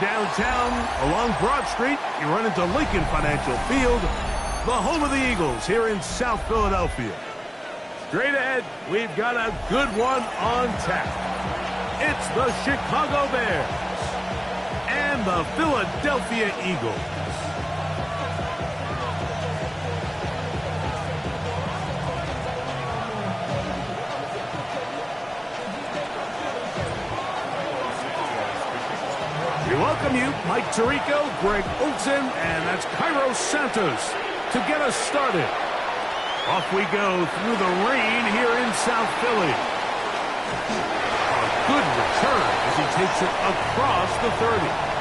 downtown along Broad Street, you run into Lincoln Financial Field, the home of the Eagles here in South Philadelphia. Straight ahead, we've got a good one on tap. It's the Chicago Bears and the Philadelphia Eagles. We welcome you, Mike Tirico, Greg Olson, and that's Cairo Santos to get us started. Off we go through the rain here in South Philly. A good return as he takes it across the 30.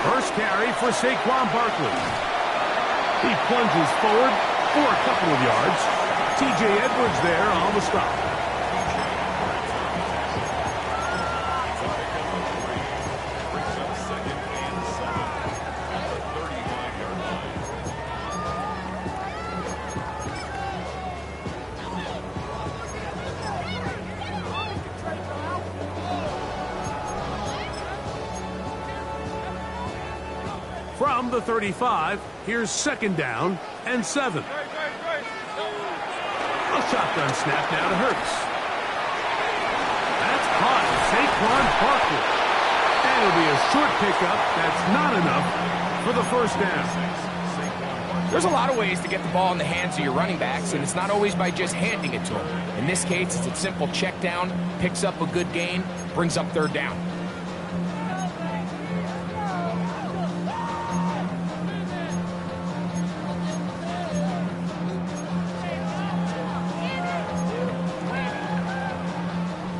First carry for Saquon Barkley. He plunges forward for a couple of yards. T.J. Edwards there on the stop. From the 35, here's second down and 7. A shotgun snap now to Hurts. That's caught. Saquon Barkley. And it'll be a short pickup. That's not enough for the first down. There's a lot of ways to get the ball in the hands of your running backs, and it's not always by just handing it to them. In this case, it's a simple check down, picks up a good gain, brings up third down.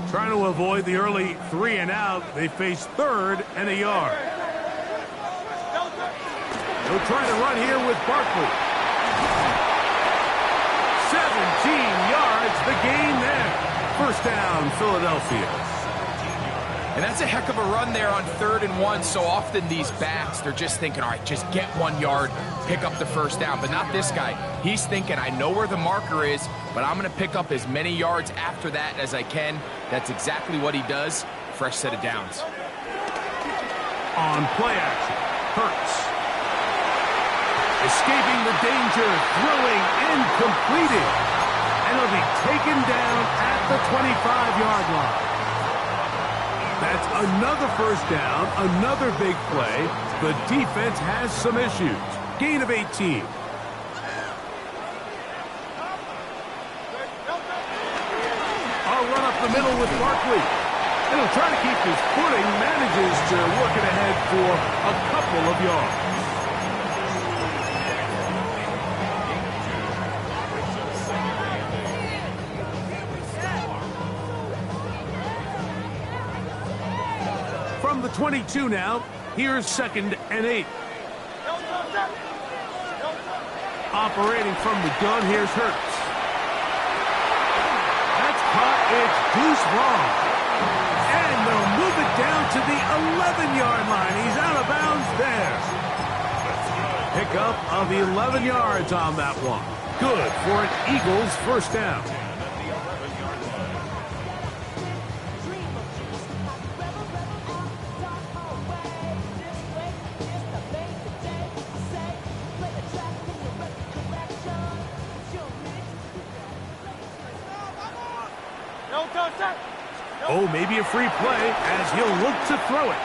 Trying to avoid the early 3 and out, they face third and a yard. They'll try to run here with Barkley. 17 yards, the gain there. First down, Philadelphia. And that's a heck of a run there on 3rd and 1. So often these backs, they're just thinking, all right, just get 1 yard, pick up the first down. But not this guy. He's thinking, I know where the marker is, but I'm going to pick up as many yards after that as I can. That's exactly what he does. Fresh set of downs. On play action, Hurts. Escaping the danger, throwing and completing. And he'll be taken down at the 25-yard line. That's another first down, another big play. The defense has some issues. Gain of 18. I'll run up the middle with Barkley. And he'll try to keep his footing, manages to work it ahead for a couple of yards. From the 22 now, here's 2nd and 8. Operating from the gun, here's Hurts. That's caught, it's deuce long. And they'll move it down to the 11-yard line. He's out of bounds there. Pickup of 11 yards on that one. Good for an Eagles first down. Oh, maybe a free play as he'll look to throw it.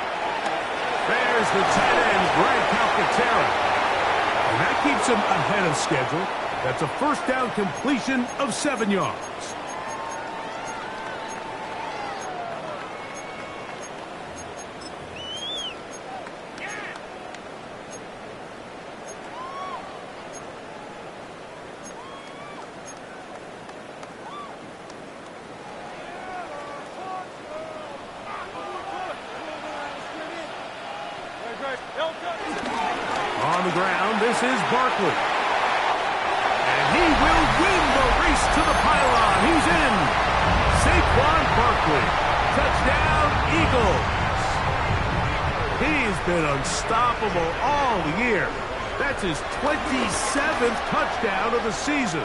There's the tight end, Greg Calcaterra. And that keeps him ahead of schedule. That's a first down completion of 7 yards. the ground. This is Barkley. And he will win the race to the pylon. He's in. Saquon Barkley. Touchdown, Eagles. He's been unstoppable all year. That's his 27th touchdown of the season.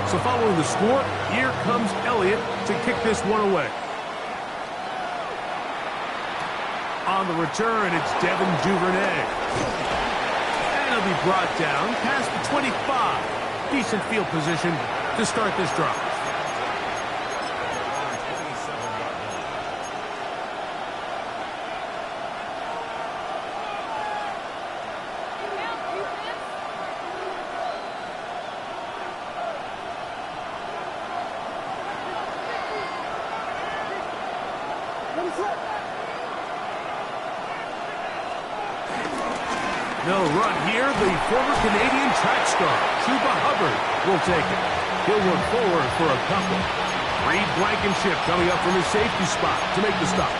So following the score, here comes Elliott to kick this one away. On the return, it's Devin Duvernay. And he'll be brought down past the 25. Decent field position to start this drive. No run here. The former Canadian track star, Chuba Hubbard, will take it. He'll work forward for a couple. Reed Blankenship coming up from his safety spot to make the stop.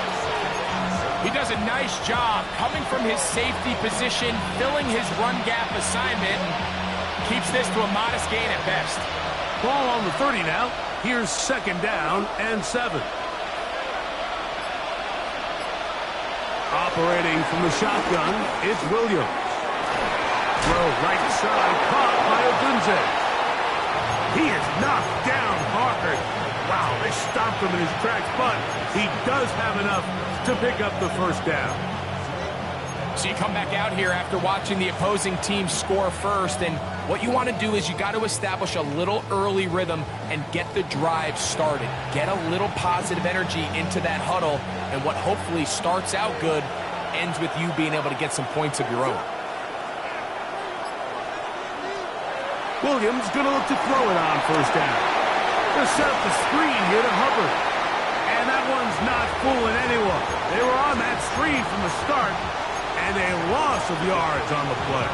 He does a nice job coming from his safety position, filling his run gap assignment, and keeps this to a modest gain at best. Ball on the 30 now. Here's second down and 7. Operating from the shotgun, it's Williams. Throw right side, caught by Odunze. He is knocked down hard. Wow, they stopped him in his tracks, but he does have enough to pick up the first down. So you come back out here after watching the opposing team score first, and what you want to do is you got to establish a little early rhythm and get the drive started. Get a little positive energy into that huddle, and what hopefully starts out good ends with you being able to get some points of your own. Williams going to look to throw it on first down. Going to set up the screen here to Hubbard. And that one's not fooling anyone. They were on that screen from the start, and a loss of yards on the play.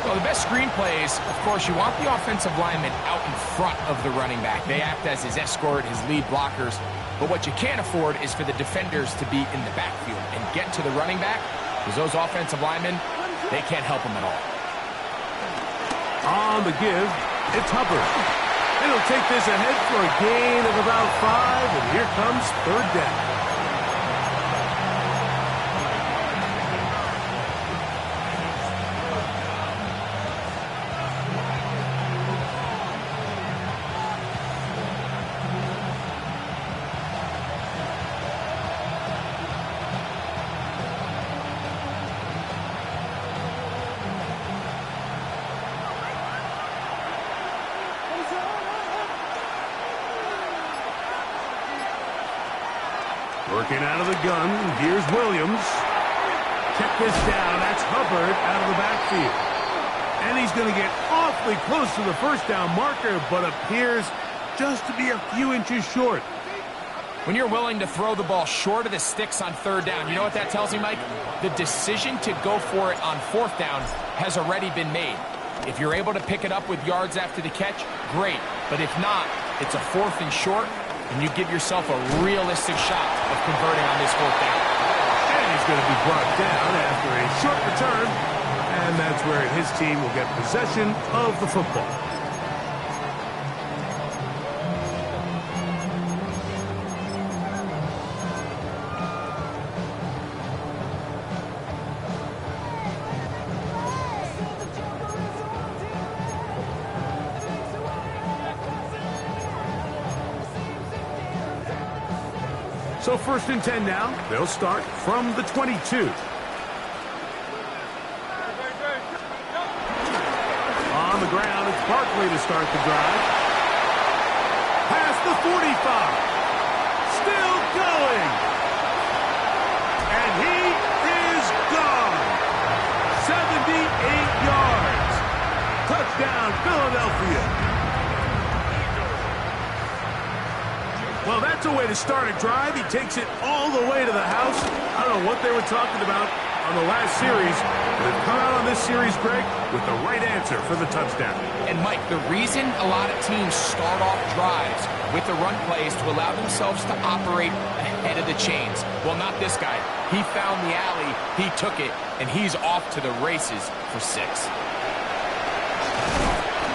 Well, the best screen plays, of course, you want the offensive lineman out in front of the running back. They act as his escort, his lead blockers. But what you can't afford is for the defenders to be in the backfield and get to the running back, because those offensive linemen, they can't help him at all. On the give, it's Hubbard. And he'll take this ahead for a gain of about 5, and here comes third down. Working out of the gun, here's Williams. Check this down, that's Hubbard out of the backfield. And he's going to get awfully close to the first down marker, but appears just to be a few inches short. When you're willing to throw the ball short of the sticks on third down, you know what that tells me, Mike? The decision to go for it on fourth down has already been made. If you're able to pick it up with yards after the catch, great. But if not, it's a 4th and short, and you give yourself a realistic shot of converting on this fourth down. And he's going to be brought down after a short return, and that's where his team will get possession of the football. So 1st and 10 now. They'll start from the 22. On the ground, it's Barkley to start the drive. Past the 45. Still going. And he is gone. 78 yards. Touchdown, Philadelphia. Well, that's a way to start a drive. He takes it all the way to the house. I don't know what they were talking about on the last series. They've come out on this series, Greg, with the right answer for the touchdown. And, Mike, the reason a lot of teams start off drives with the run plays to allow themselves to operate ahead of the chains. Well, not this guy. He found the alley, he took it, and he's off to the races for 6.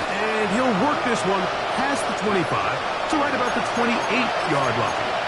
And he'll work this one past the 25 to right about the 28-yard line.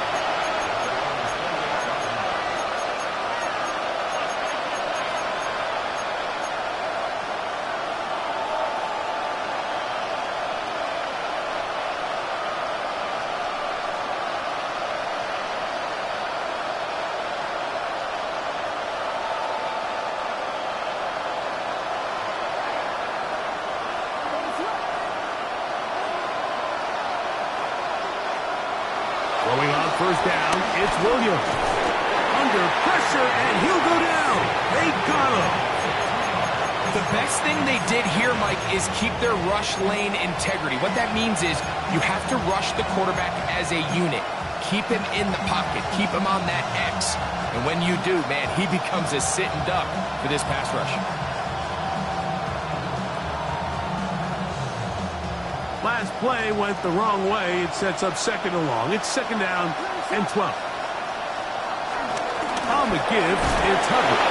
Going on first down, it's Williams. Under pressure, and he'll go down. They got him. The best thing they did here, Mike, is keep their rush lane integrity. What that means is you have to rush the quarterback as a unit. Keep him in the pocket. Keep him on that X. And when you do, man, he becomes a sitting duck for this pass rush. Last play went the wrong way. It sets up second and long. It's second down and 12. On the give, it's Hubbard.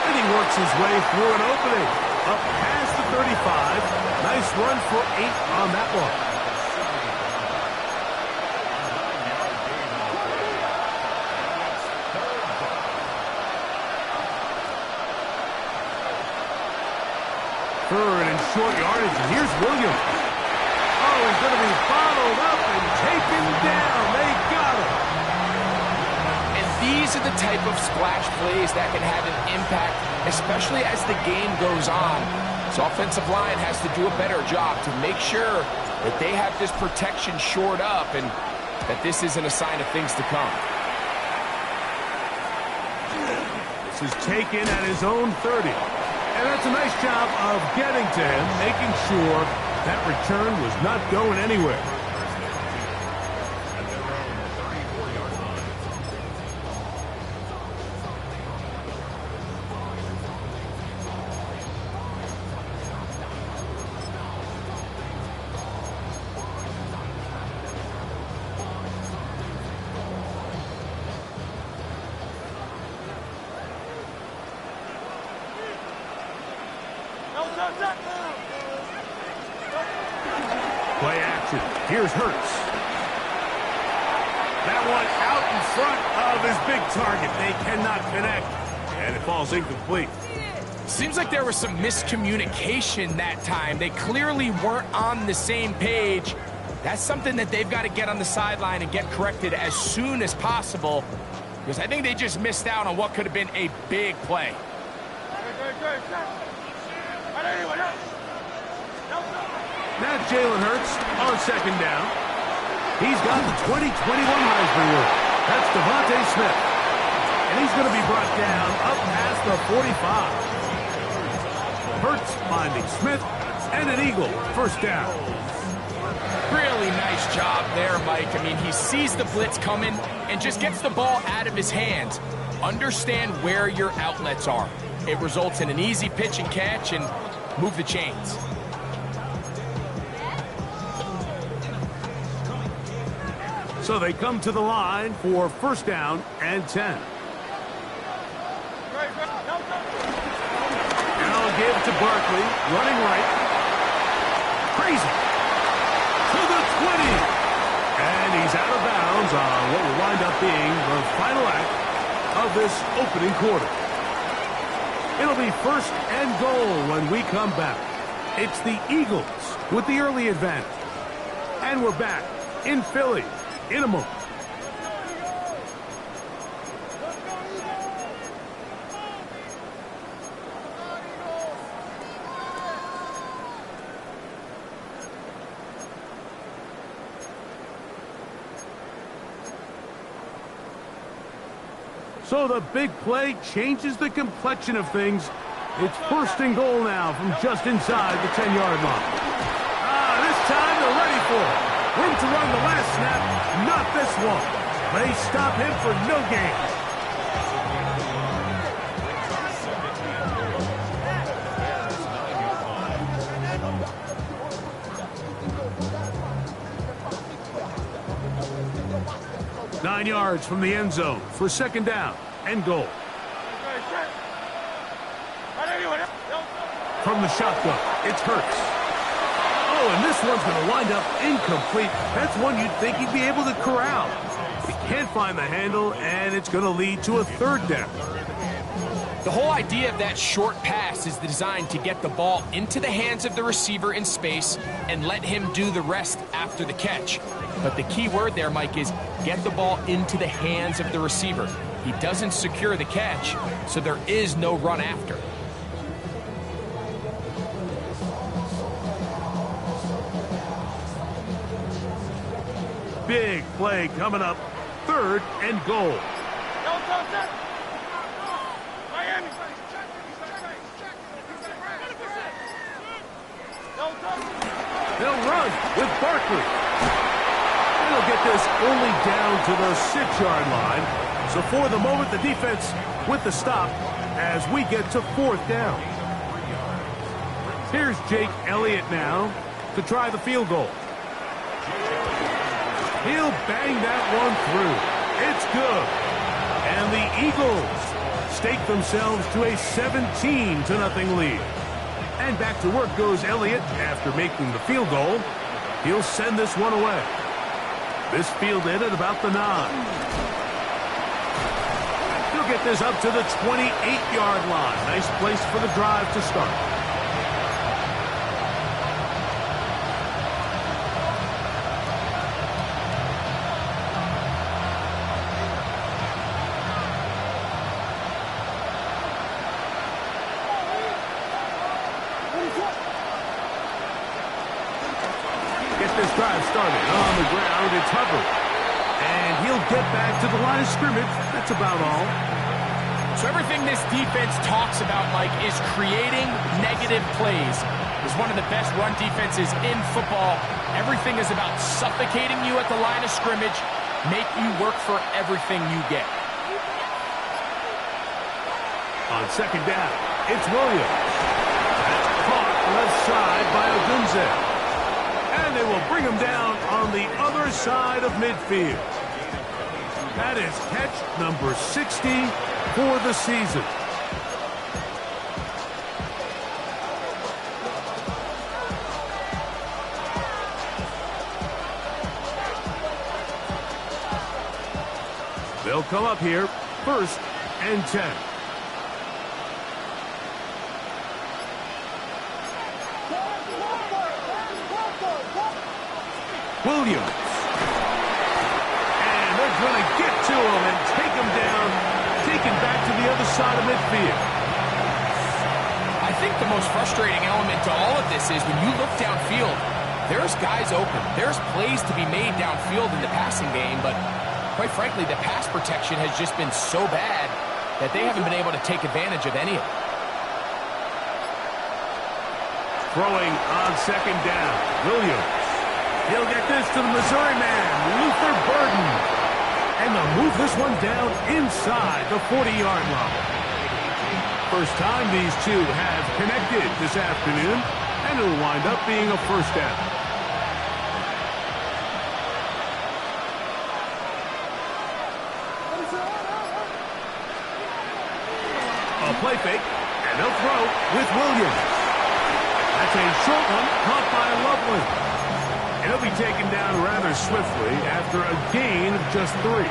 And he works his way through an opening. Up past the 35. Nice run for 8 on that one. Third and short yardage. And here's Williams. Oh, he's going to be bottled up and taken down. They got him. And these are the type of splash plays that can have an impact, especially as the game goes on. So offensive line has to do a better job to make sure that they have this protection shored up and that this isn't a sign of things to come. This is taken at his own 30. And that's a nice job of getting to him, making sure that return was not going anywhere. Play action. Here's Hurts. That one out in front of his big target. They cannot connect, and it falls incomplete. Seems like there was some miscommunication that time. They clearly weren't on the same page. That's something that they've got to get on the sideline and get corrected as soon as possible, because I think they just missed out on what could have been a big play. Now Jalen Hurts on second down. He's got the 2021 Heisman Award. That's Devontae Smith. And he's going to be brought down up past the 45. Hurts finding Smith, and an Eagle first down. Really nice job there, Mike. I mean, he sees the blitz coming and just gets the ball out of his hands. Understand where your outlets are. It results in an easy pitch and catch and move the chains. So they come to the line for first down and 10. Now give to Barkley, running right. Crazy. To the 20. And he's out of bounds on what will wind up being the final act of this opening quarter. It'll be first and goal when we come back. It's the Eagles with the early advantage. And we're back in Philly in a moment. So the big play changes the complexion of things. It's first and goal now from just inside the 10-yard line. This time they're ready for it. Room to run the last snap, not this one. They stop him for no gain. 9 yards from the end zone for second down and goal. From the shotgun, it's Hurts. Oh, and this one's going to wind up incomplete. That's one you'd think he'd be able to corral. He can't find the handle, and it's going to lead to a third down. The whole idea of that short pass is designed to get the ball into the hands of the receiver in space and let him do the rest after the catch. But the key word there, Mike, is get the ball into the hands of the receiver. He doesn't secure the catch, so there is no run after. Big play coming up. Third and goal. They'll run with Barkley. They'll get this only down to the 6-yard line. So for the moment, the defense with the stop as we get to fourth down. Here's Jake Elliott now to try the field goal. He'll bang that one through. It's good. And the Eagles stake themselves to a 17-0 lead. And back to work goes Elliott after making the field goal. He'll send this one away. This fielded at about the 9. He'll get this up to the 28-yard line. Nice place for the drive to start. This drive started on the ground. It's Hubbard. And he'll get back to the line of scrimmage. That's about all. So everything this defense talks about, Mike, is creating negative plays. It's one of the best run defenses in football. Everything is about suffocating you at the line of scrimmage, make you work for everything you get. On second down, it's Williams. That's caught left side by Odunze. And they will bring him down on the other side of midfield. That is catch number 60 for the season. They'll come up here, 1st and 10. Williams. And they're going to get to him and take him down, taken back to the other side of midfield. I think the most frustrating element to all of this is when you look downfield, there's guys open. There's plays to be made downfield in the passing game, but quite frankly, the pass protection has just been so bad that they haven't been able to take advantage of any of it. Throwing on second down, Williams. He'll get this to the Missouri man, Luther Burden. And they'll move this one down inside the 40-yard line. First time these two have connected this afternoon, and it'll wind up being a first down. A play fake, and they'll throw with Williams. That's a short one caught by Lovely. And he'll be taken down rather swiftly after a gain of just 3.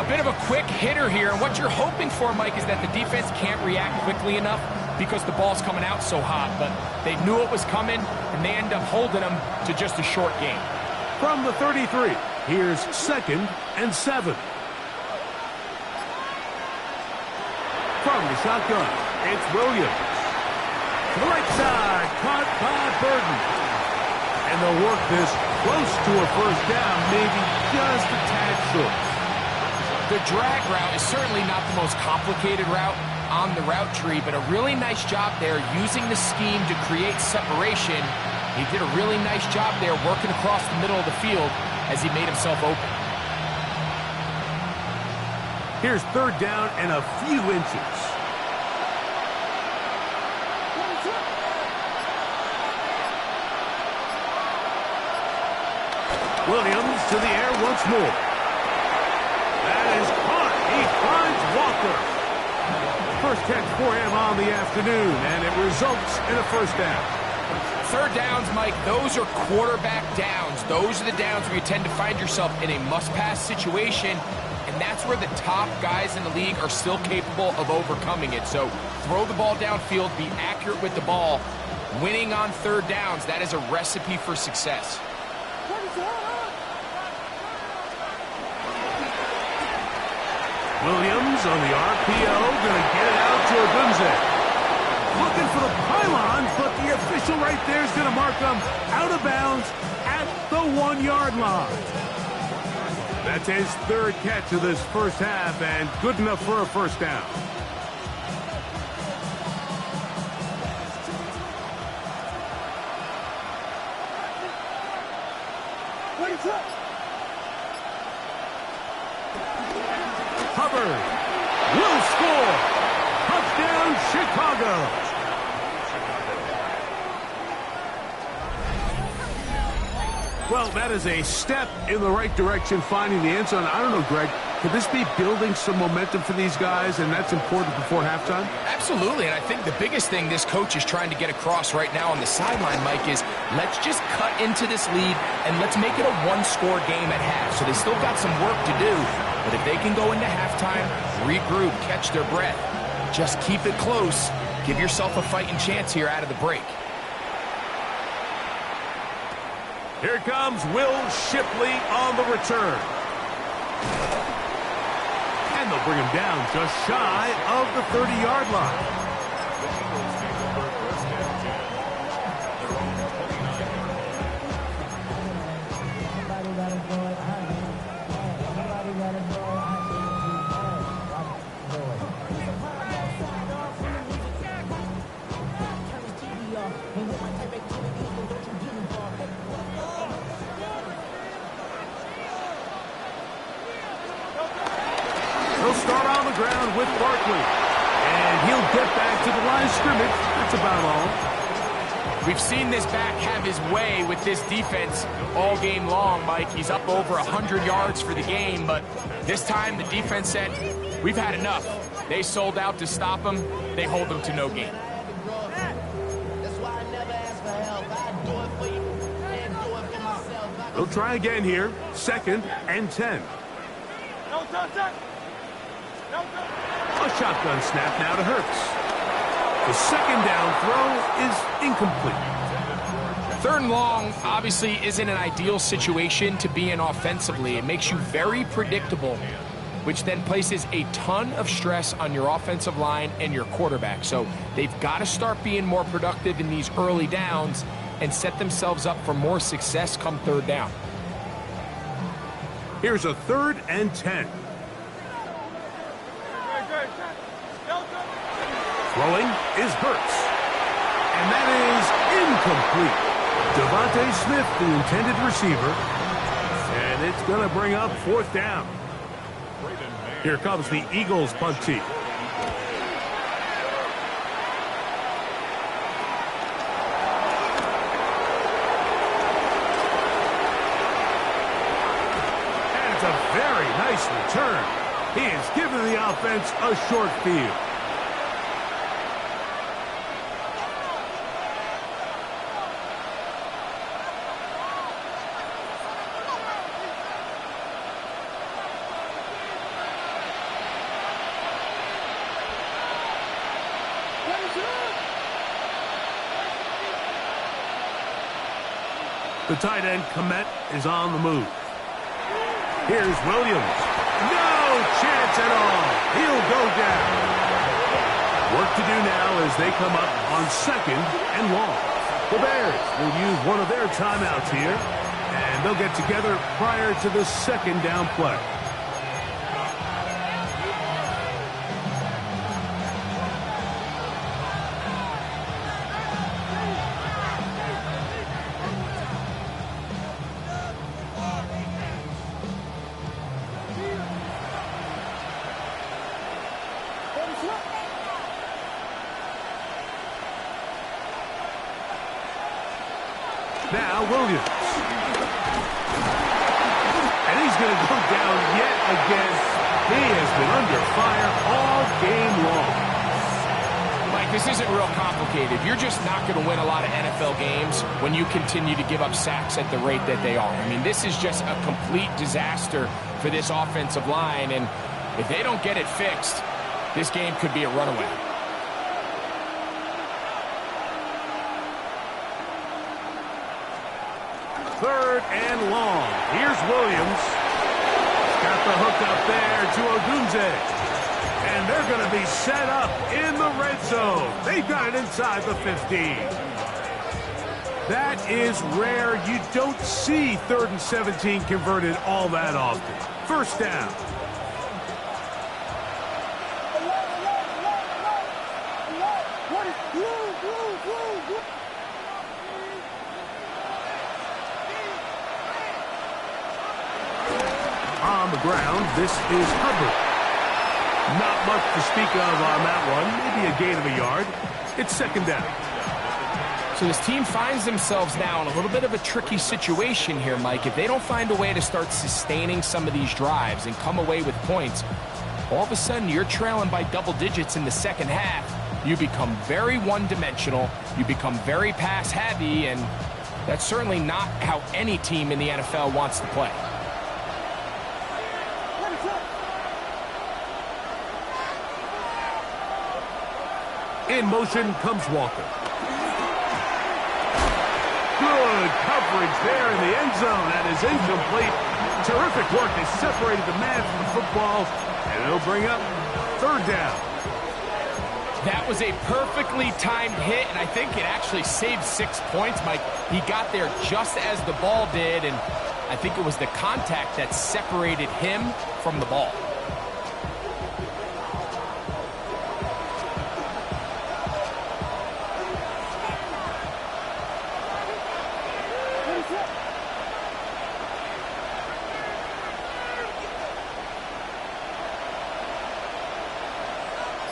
A bit of a quick hitter here, and what you're hoping for, Mike, is that the defense can't react quickly enough because the ball's coming out so hot. But they knew it was coming, and they end up holding them to just a short gain. From the 33, here's 2nd and 7. From the shotgun, it's Williams. To the right side, caught by Burden. And they'll work this close to a first down, maybe just a tad short. The drag route is certainly not the most complicated route on the route tree, but a really nice job there using the scheme to create separation. He did a really nice job there working across the middle of the field as he made himself open. Here's third down and a few inches. Williams to the air once more. That is caught. He finds Walker. First catch for him on the afternoon, and it results in a first down. Third downs, Mike, those are quarterback downs. Those are the downs where you tend to find yourself in a must-pass situation, and that's where the top guys in the league are still capable of overcoming it. So throw the ball downfield, be accurate with the ball. Winning on third downs, that is a recipe for success. Williams on the RPO, going to get it out to Agunze. Looking for the pylon, but the official right there is going to mark him out of bounds at the 1-yard line. That's his third catch of this first half, and good enough for a first down. Hubbard will score. Touchdown, Chicago. Well, that is a step in the right direction, finding the end zone. I don't know, Greg, could this be building some momentum for these guys, and that's important before halftime? Absolutely, and I think the biggest thing this coach is trying to get across right now on the sideline, Mike, is let's just cut into this lead and let's make it a one-score game at half. So they still got some work to do, but if they can go into halftime, regroup, catch their breath, just keep it close, give yourself a fighting chance here out of the break. Here comes Will Shipley on the return. And they'll bring him down just shy of the 30-yard line. He'll start on the ground with Barkley. And he'll get back to the line of scrimmage. That's about all. We've seen this back have his way with this defense all game long, Mike. He's up over 100 yards for the game, but this time the defense said, we've had enough. They sold out to stop him. They hold him to no gain. They'll try again here. 2nd and 10. A shotgun snap now to Hurts. The second down throw is incomplete. Third and long obviously isn't an ideal situation to be in offensively. It makes you very predictable, which then places a ton of stress on your offensive line and your quarterback. So they've got to start being more productive in these early downs and set themselves up for more success come third down. Here's a 3rd and 10. Throwing is Hurts. And that is incomplete. Devontae Smith, the intended receiver. And it's going to bring up 4th down. Here comes the Eagles punt team. And it's a very nice return. He has given the offense a short field. The tight end, Komet, is on the move. Here's Williams. No chance at all. He'll go down. Work to do now as they come up on 2nd and long. The Bears will use one of their timeouts here, and they'll get together prior to the 2nd down play. Now Williams. And he's going to go down yet again. He has been under fire all game long. Mike, this isn't real complicated. You're just not going to win a lot of NFL games when you continue to give up sacks at the rate that they are. I mean, this is just a complete disaster for this offensive line, and if they don't get it fixed, this game could be a runaway. Third and long. Here's Williams. Got the hook up there to Odunze. And they're going to be set up in the red zone. They've got it inside the 15. That is rare. You don't see 3rd and 17 converted all that often. First down. On the ground, this is Hubbard. Not much to speak of on that one. Maybe a gain of a yard. It's second down. So this team finds themselves now in a little bit of a tricky situation here, Mike. If they don't find a way to start sustaining some of these drives and come away with points, all of a sudden you're trailing by double digits in the second half. You become very one-dimensional. You become very pass-heavy, and that's certainly not how any team in the NFL wants to play. In motion comes Walker. Good coverage there in the end zone. That is incomplete. Terrific work. They separated the man from the football, and it'll bring up third down. That was a perfectly timed hit, and I think it actually saved 6 points, Mike. He got there just as the ball did, and I think it was the contact that separated him from the ball.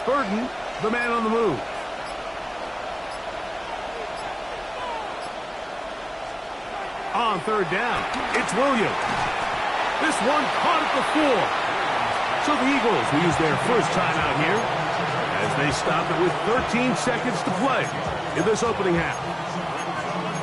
Burden, the man on the move. On third down, it's Williams. This one caught at the 4. So the Eagles will use their first timeout here as they stop it with 13 seconds to play in this opening half.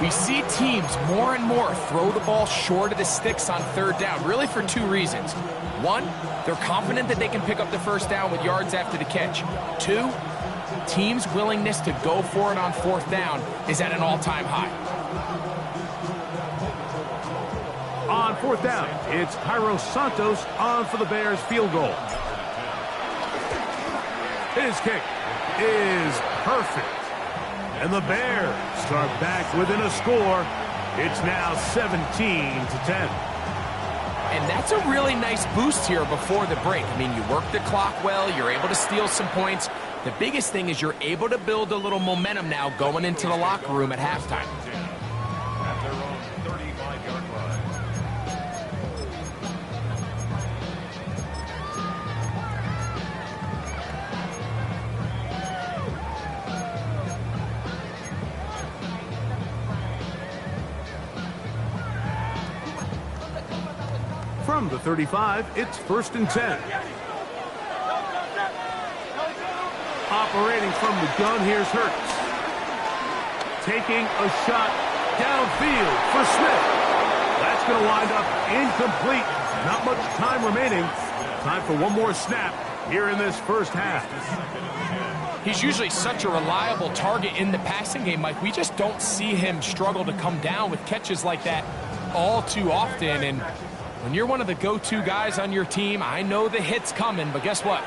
We see teams more and more throw the ball short of the sticks on third down, really for 2 reasons. 1, they're confident that they can pick up the first down with yards after the catch. 2, teams' willingness to go for it on fourth down is at an all-time high. On fourth down, it's Jairo Santos on for the Bears field goal. His kick is perfect. And the Bears start back within a score. It's now 17-10. And that's a really nice boost here before the break. I mean, you work the clock well, you're able to steal some points. The biggest thing is you're able to build a little momentum now going into the locker room at halftime. At their own 35-yard line. From the 35, it's first and 10. Operating from the gun, here's Hurts. Taking a shot downfield for Smith. That's going to wind up incomplete. Not much time remaining. Time for one more snap here in this first half. He's usually such a reliable target in the passing game, Mike. We just don't see him struggle to come down with catches like that all too often. And when you're one of the go-to guys on your team, I know the hit's coming, but guess what?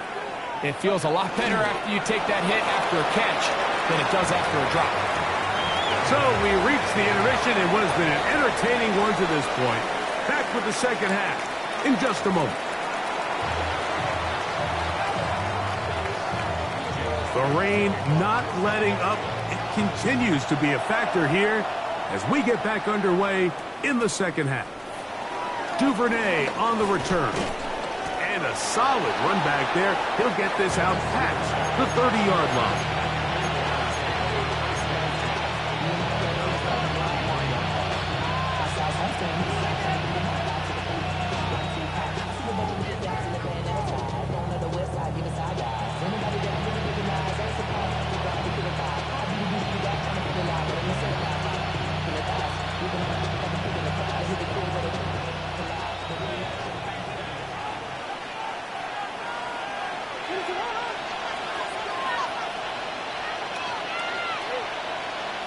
It feels a lot better after you take that hit after a catch than it does after a drop. So we reach the intermission in what has been an entertaining one to this point. Back with the second half in just a moment. The rain not letting up. It continues to be a factor here as we get back underway in the second half. Duvernay on the return. And a solid run back there. He'll get this out past the 30-yard line.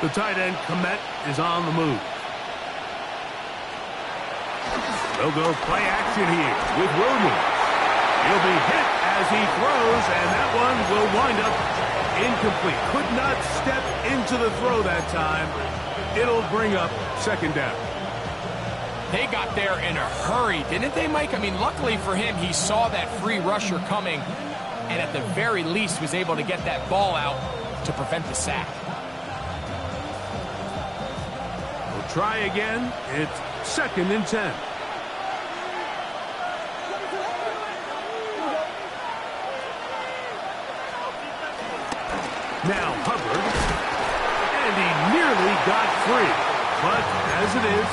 The tight end, Komet, is on the move. They'll go play action here with Williams. He'll be hit as he throws, and that one will wind up incomplete. Could not step into the throw that time. It'll bring up second down. They got there in a hurry, didn't they, Mike? I mean, luckily for him, he saw that free rusher coming, and at the very least was able to get that ball out to prevent the sack. We'll try again. It's 2nd and 10. Now Hubbard, and he nearly got free. But as it is,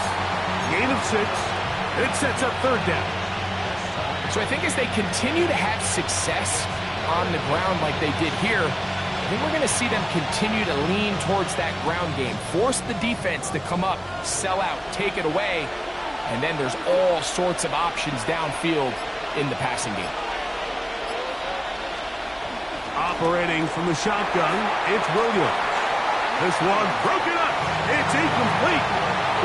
gain of 6, it sets up 3rd down. So I think as they continue to have success on the ground like they did here, I think we're going to see them continue to lean towards that ground game. Force the defense to come up, sell out, take it away, and then there's all sorts of options downfield in the passing game. Operating from the shotgun, it's Williams. This one broken up. It's incomplete.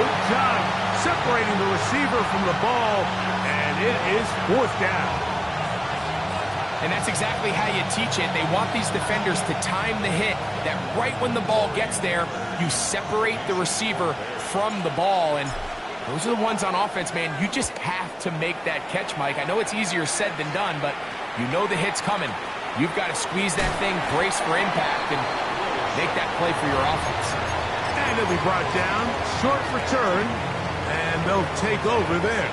Good job separating the receiver from the ball, and it is 4th down. And that's exactly how you teach it. They want these defenders to time the hit, that right when the ball gets there, you separate the receiver from the ball. And those are the ones on offense, man. You just have to make that catch, Mike. I know it's easier said than done, but you know the hit's coming. You've got to squeeze that thing, brace for impact, and make that play for your offense. And it'll be brought down, short return, and they'll take over there.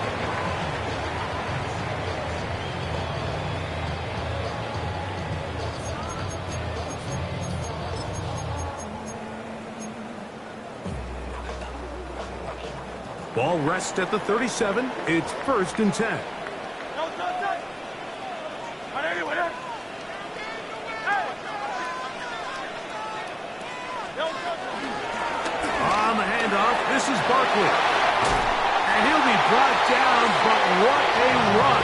Ball rests at the 37. It's 1st and 10. On the handoff, this is Barkley. And he'll be brought down, but what a run.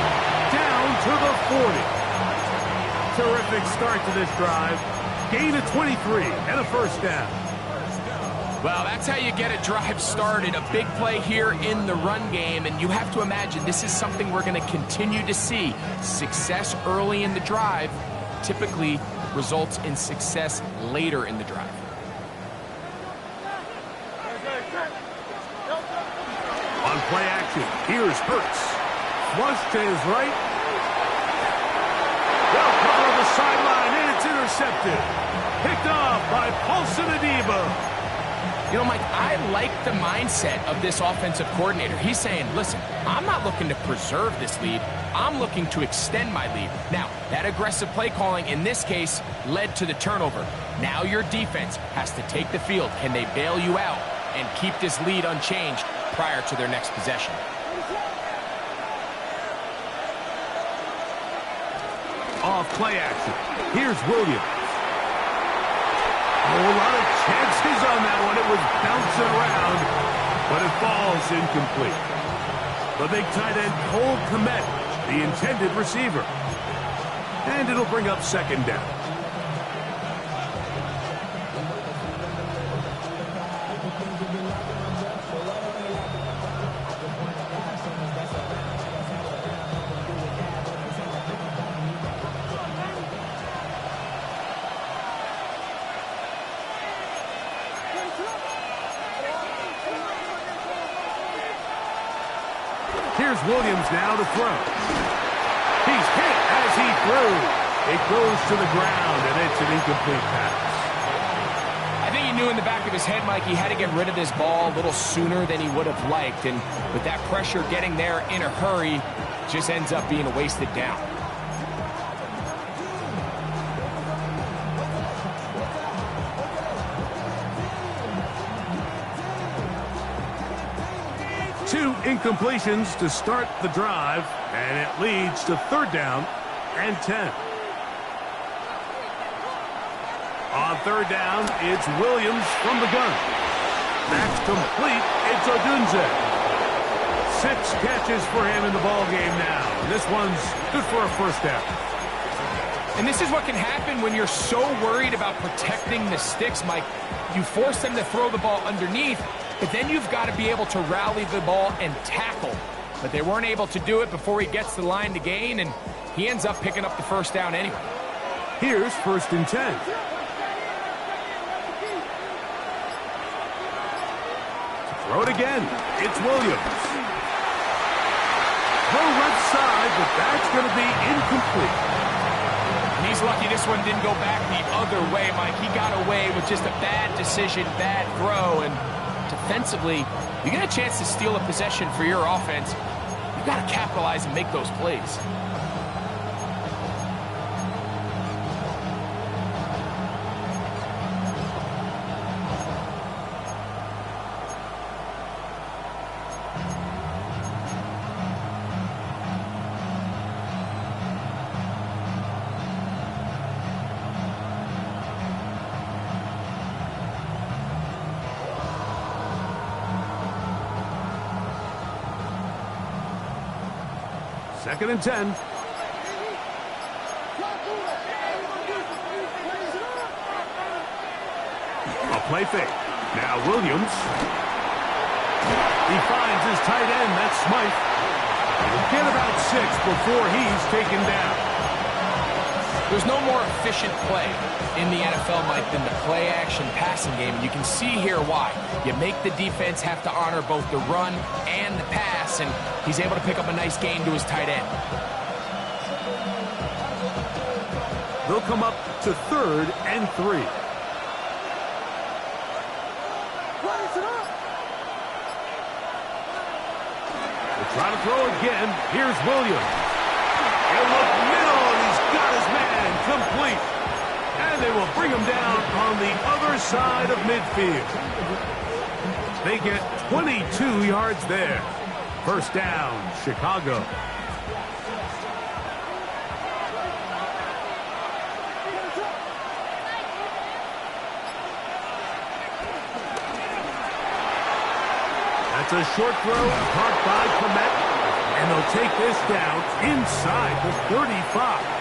Down to the 40. Terrific start to this drive. Gain of 23 and a 1st down. Well, that's how you get a drive started. A big play here in the run game, and you have to imagine this is something we're going to continue to see. Success early in the drive typically results in success later in the drive. On play action, here's Hurts. Flush to his right. Well covered on the sideline, and it's intercepted. Picked off by Paulson Adebo. You know, Mike, I like the mindset of this offensive coordinator. He's saying, listen, I'm not looking to preserve this lead. I'm looking to extend my lead. Now, that aggressive play calling in this case led to the turnover. Now your defense has to take the field. Can they bail you out and keep this lead unchanged prior to their next possession? Off play action. Here's Williams. A lot of chances on that one. It was bouncing around, but it falls incomplete. The big tight end, Cole Komet, the intended receiver. And it'll bring up 2nd down. Here's Williams now to throw. He's hit as he threw. It goes to the ground, and it's an incomplete pass. I think he knew in the back of his head, Mike, he had to get rid of this ball a little sooner than he would have liked. And with that pressure getting there in a hurry, just ends up being a wasted down. Two incompletions to start the drive, and it leads to 3rd down and 10. On 3rd down, it's Williams from the gun. That's complete. It's Odunze. 6 catches for him in the ball game now. This one's good for a 1st down. And this is what can happen when you're so worried about protecting the sticks, Mike. You force them to throw the ball underneath, but then you've got to be able to rally the ball and tackle. But they weren't able to do it before he gets to the line to gain, and he ends up picking up the first down anyway. Here's 1st and 10. Throw it again. It's Williams. Throw left side, but that's going to be incomplete. And he's lucky this one didn't go back the other way, Mike. He got away with just a bad decision, bad throw, and defensively, you get a chance to steal a possession for your offense. You've got to capitalize and make those plays. Second and 10. A play fake. Now Williams. He finds his tight end. That's Smythe. He'll get about 6 before he's taken down. There's no more efficient play in the NFL, Mike, than the play-action passing game. And you can see here why. You make the defense have to honor both the run and the pass, and he's able to pick up a nice gain to his tight end. They'll come up to 3rd and 3. They'll try to throw again. Here's Williams. He'll look middle, and he's got his man complete. And they will bring him down on the other side of midfield. They get 22 yards there. First down, Chicago. That's a short throw caught by Komet. And they'll take this down inside the 35.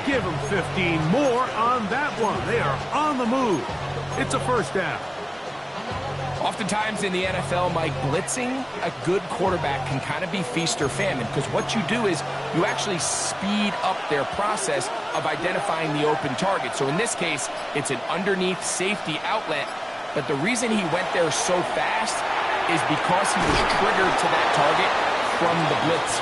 Give them 15 more on that one. They are on the move. It's a first down. Oftentimes in the NFL, Mike, blitzing a good quarterback can kind of be feast or famine, because what you do is you actually speed up their process of identifying the open target. So in this case, it's an underneath safety outlet, but the reason he went there so fast is because he was triggered to that target from the blitz.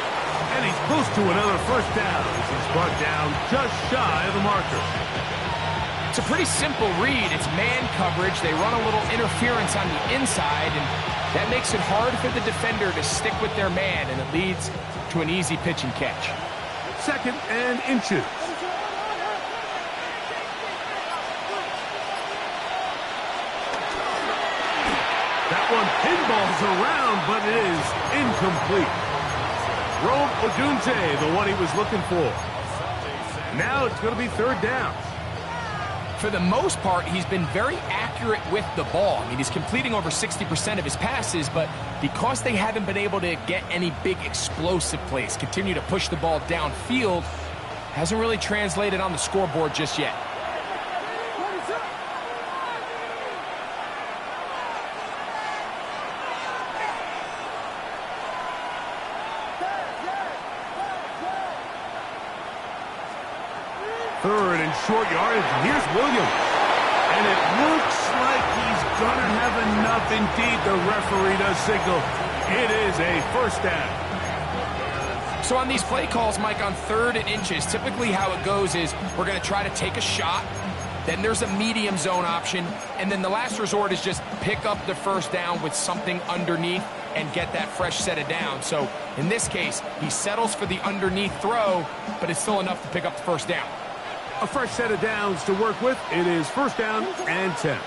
And he's close to another first down as he's brought down just shy of the marker. It's a pretty simple read. It's man coverage. They run a little interference on the inside, and that makes it hard for the defender to stick with their man, and it leads to an easy pitch and catch. 2nd and inches. That one pinballs around, but it is incomplete. Rome Odunze, the one he was looking for. Now it's going to be 3rd down. For the most part, he's been very accurate with the ball. I mean, he's completing over 60% of his passes, but because they haven't been able to get any big explosive plays, continue to push the ball downfield, hasn't really translated on the scoreboard just yet. Third and short yardage. Here's Williams. And it looks like he's going to have enough. Indeed, the referee does signal. It is a first down. So on these play calls, Mike, on 3rd and inches, typically how it goes is we're going to try to take a shot. Then there's a medium zone option. And then the last resort is just pick up the first down with something underneath and get that fresh set of down. So in this case, he settles for the underneath throw, but it's still enough to pick up the first down. A fresh set of downs to work with. It is first down and 10.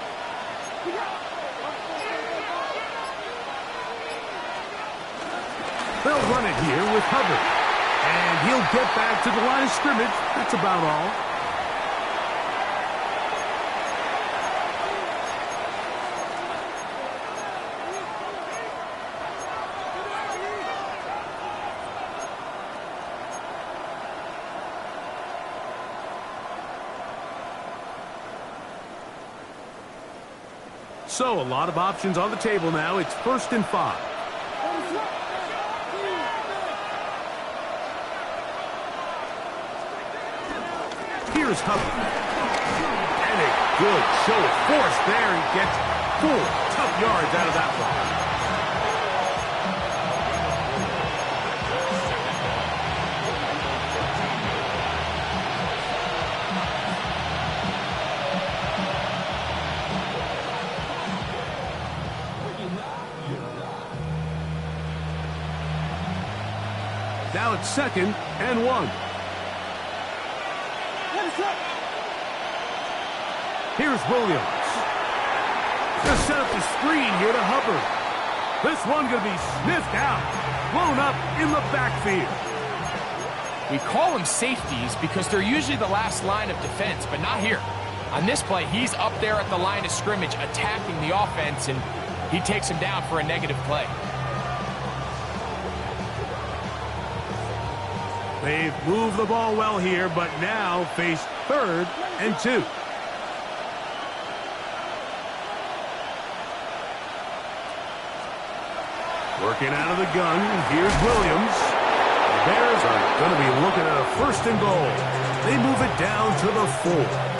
They'll run it here with Hubbard. And he'll get back to the line of scrimmage. That's about all. So, a lot of options on the table now. It's 1st and 5. Here's Hubbard. And a good show of force there. He gets 4 tough yards out of that one. Now it's 2nd and 1. Here's Williams. Just set up the screen here to Hubbard. This one going to be sniffed out. Blown up in the backfield. We call them safeties because they're usually the last line of defense, but not here. On this play, he's up there at the line of scrimmage attacking the offense, and he takes him down for a negative play. They've moved the ball well here, but now face 3rd and 2. Working out of the gun, here's Williams. The Bears are going to be looking at a 1st and goal. They move it down to the 4.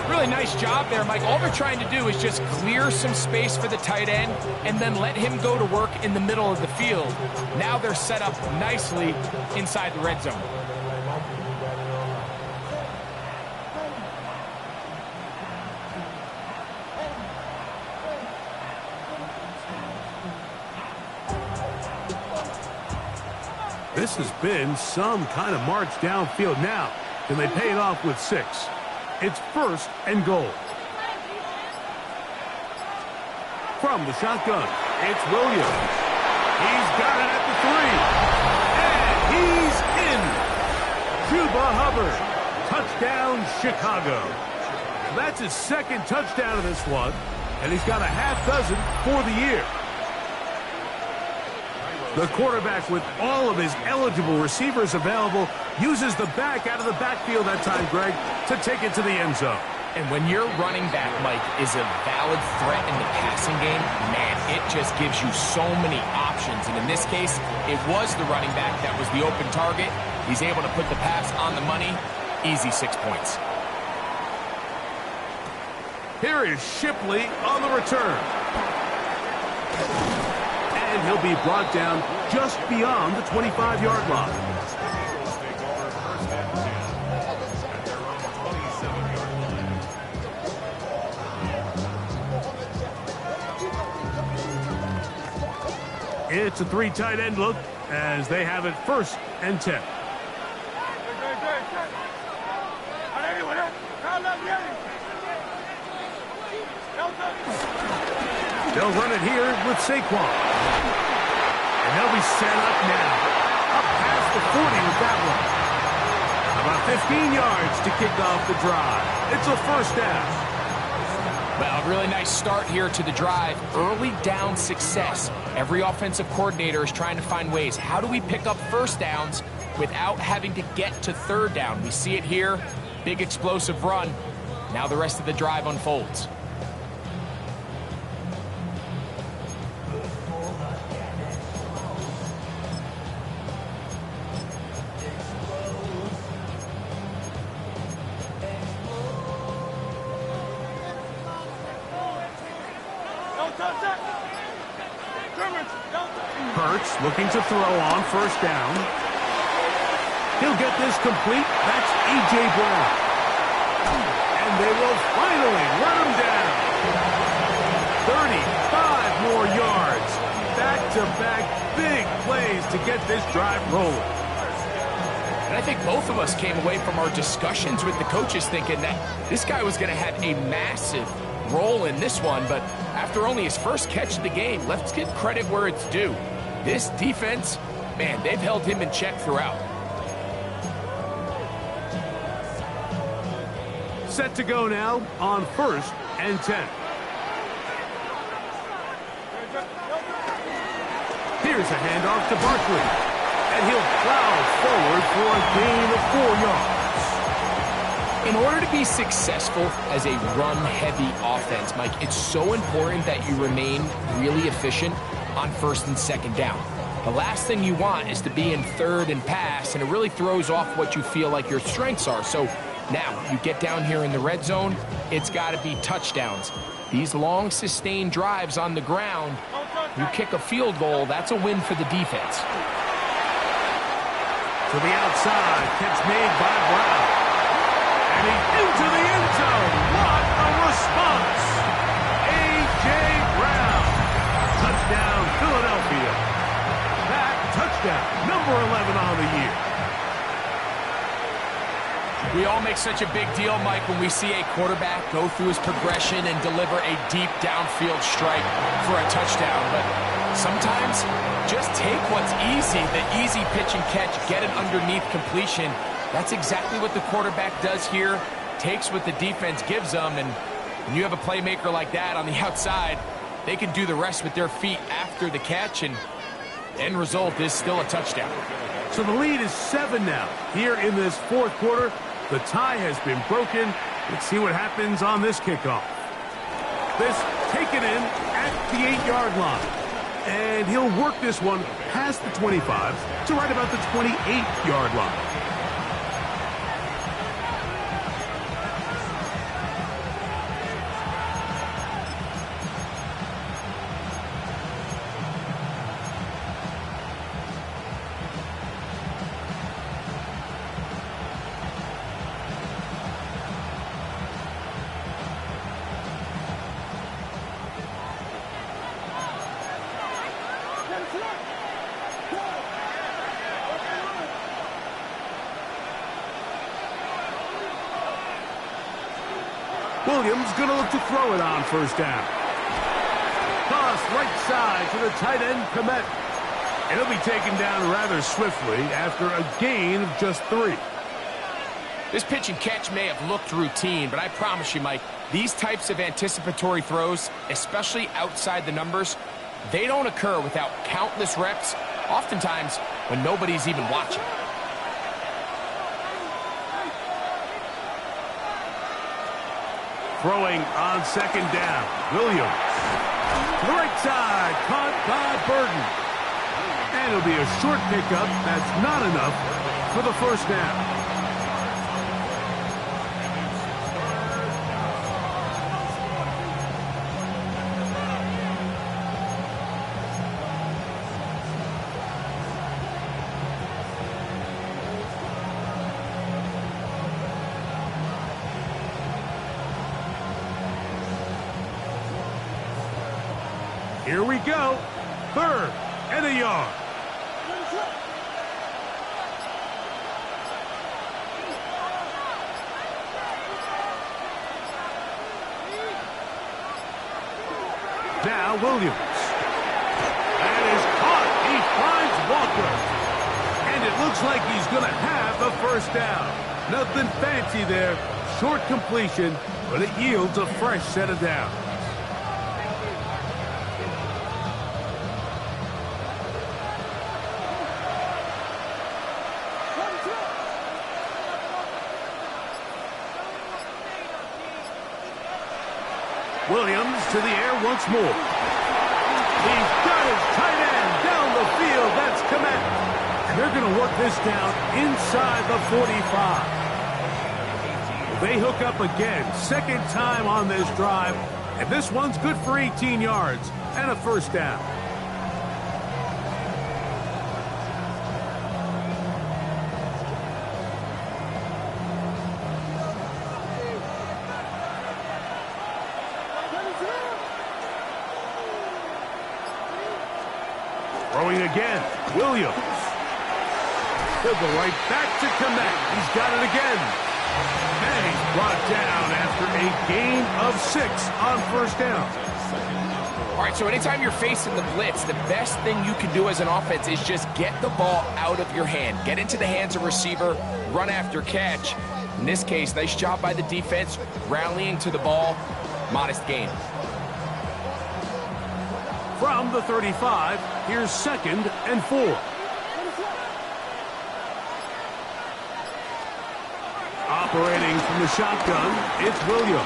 Really nice job there, Mike. All they're trying to do is just clear some space for the tight end and then let him go to work in the middle of the field. Now they're set up nicely inside the red zone. This has been some kind of march downfield now. Can they pay it off with 6? It's 1st and goal. From the shotgun, it's Williams. He's got it at the 3. And he's in. Chuba Hubbard. Touchdown, Chicago. That's his 2nd touchdown of this one. And he's got a half dozen for the year. The quarterback, with all of his eligible receivers available, uses the back out of the backfield that time, Greg, to take it to the end zone. And when your running back, Mike, is a valid threat in the passing game, man, it just gives you so many options. And in this case, it was the running back that was the open target. He's able to put the pass on the money. Easy 6 points. Here is Shipley on the return. And he'll be brought down just beyond the 25-yard line. It's a 3 tight end look as they have it 1st and 10. They'll run it here with Saquon. And they'll be set up now. Up past the 40 with that one. About 15 yards to kick off the drive. It's a 1st down. Well, a really nice start here to the drive. Early down success. Every offensive coordinator is trying to find ways. How do we pick up 1st downs without having to get to 3rd down? We see it here. Big explosive run. Now the rest of the drive unfolds. Hurts looking to throw on 1st down. He'll get this complete. That's A.J. Brown. And they will finally run him down. 35 more yards. Back-to-back big plays to get this drive rolling. And I think both of us came away from our discussions with the coaches thinking that this guy was going to have a massive role in this one, but after only his 1st catch of the game, let's give credit where it's due. This defense, man, they've held him in check throughout. Set to go now on 1st and 10. Here's a handoff to Barkley. And he'll plow forward for a gain of 4 yards. In order to be successful as a run-heavy offense, Mike, it's so important that you remain really efficient on first and second down. The last thing you want is to be in third and pass, and it really throws off what you feel like your strengths are. So now you get down here in the red zone, it's got to be touchdowns. These long, sustained drives on the ground, you kick a field goal, that's a win for the defense. To the outside, catch made by Brown. And he's into the end zone. What a response! A.J. Brown. Touchdown, Philadelphia. That touchdown, number 11 on the year. We all make such a big deal, Mike, when we see a quarterback go through his progression and deliver a deep downfield strike for a touchdown. But sometimes, just take what's easy, the easy pitch and catch, get it underneath completion. That's exactly what the quarterback does here, takes what the defense gives them, and when you have a playmaker like that on the outside, they can do the rest with their feet after the catch, and the end result is still a touchdown. So the lead is 7 now. Here in this fourth quarter, the tie has been broken. Let's see what happens on this kickoff. This taken in at the 8-yard line. And he'll work this one past the 25 to right about the 28-yard line. Williams going to look to throw it on first down. Toss right side to the tight end, Komet. And he'll be taken down rather swiftly after a gain of just 3. This pitch and catch may have looked routine, but I promise you, Mike, these types of anticipatory throws, especially outside the numbers, they don't occur without countless reps, oftentimes when nobody's even watching. Throwing on second down, Williams. To the right side, caught by Burton. And it'll be a short pickup. That's not enough for the first down. Here we go. 3rd and a yard. Now Williams. That is caught. He finds Walker. And it looks like he's going to have the first down. Nothing fancy there. Short completion, but it yields a fresh set of downs. Williams to the air once more. He's got his tight end down the field. That's Komet. And they're going to work this down inside the 45. They hook up again. Second time on this drive. And this one's good for 18 yards and a first down. Throwing again, Williams. He'll go right back to Komet. He's got it again. And he's brought down after a gain of 6 on first down. All right, so anytime you're facing the blitz, the best thing you can do as an offense is just get the ball out of your hand. Get into the hands of receiver, run after catch. In this case, nice job by the defense, rallying to the ball. Modest gain. From the 35, here's 2nd and 4. A Operating from the shotgun, it's Williams.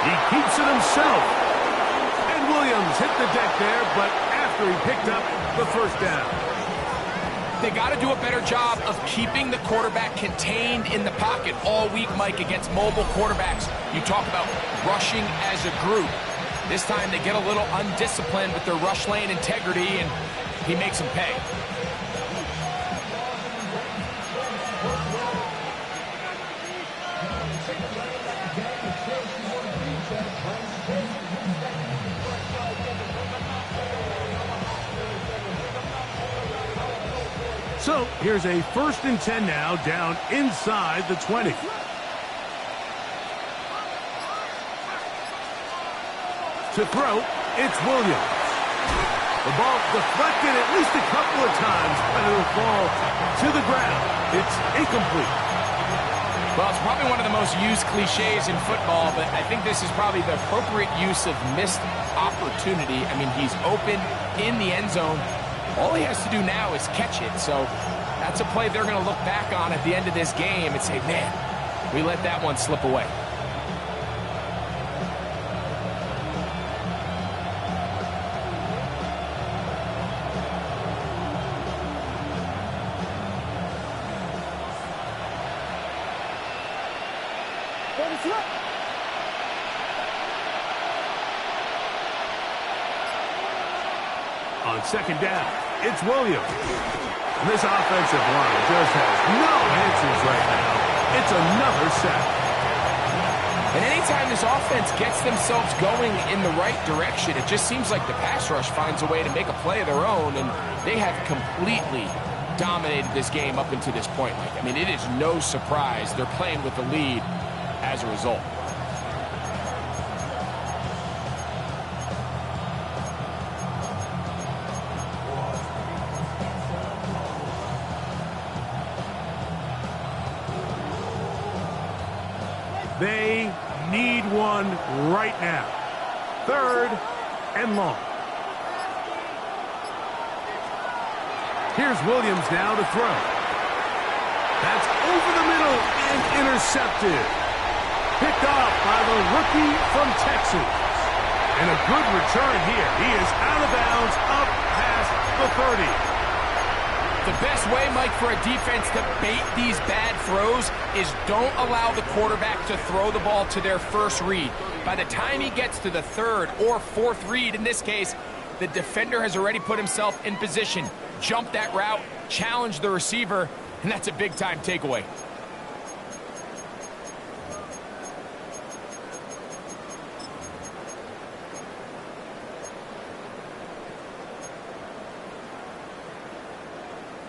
He keeps it himself. And Williams hit the deck there, but after he picked up the first down. They got to do a better job of keeping the quarterback contained in the pocket all week, Mike, against mobile quarterbacks. You talk about rushing as a group. This time they get a little undisciplined with their rush lane integrity, and he makes them pay. So here's a 1st and 10 now, down inside the 20. To throw, it's Williams. The ball deflected at least a couple of times, but it'll fall to the ground. It's incomplete. Well, it's probably one of the most used cliches in football, but I think this is probably the appropriate use of missed opportunity. I mean, he's open in the end zone. All he has to do now is catch it. So that's a play they're going to look back on at the end of this game and say, man, we let that one slip away. On 2nd down, it's Williams. And this offensive line just has no answers right now. It's another sack. And anytime this offense gets themselves going in the right direction, it just seems like the pass rush finds a way to make a play of their own, and they have completely dominated this game up until this point. Like, I mean, it is no surprise they're playing with the lead as a result. They need one right now. 3rd and long. Here's Williams now to throw. That's over the middle and intercepted. Picked off by the rookie from Texas. And a good return here. He is out of bounds up past the 30. The best way, Mike, for a defense to bait these bad throws is don't allow the quarterback to throw the ball to their first read. By the time he gets to the 3rd or 4th read, in this case, the defender has already put himself in position. Jump that route, challenge the receiver, and that's a big-time takeaway.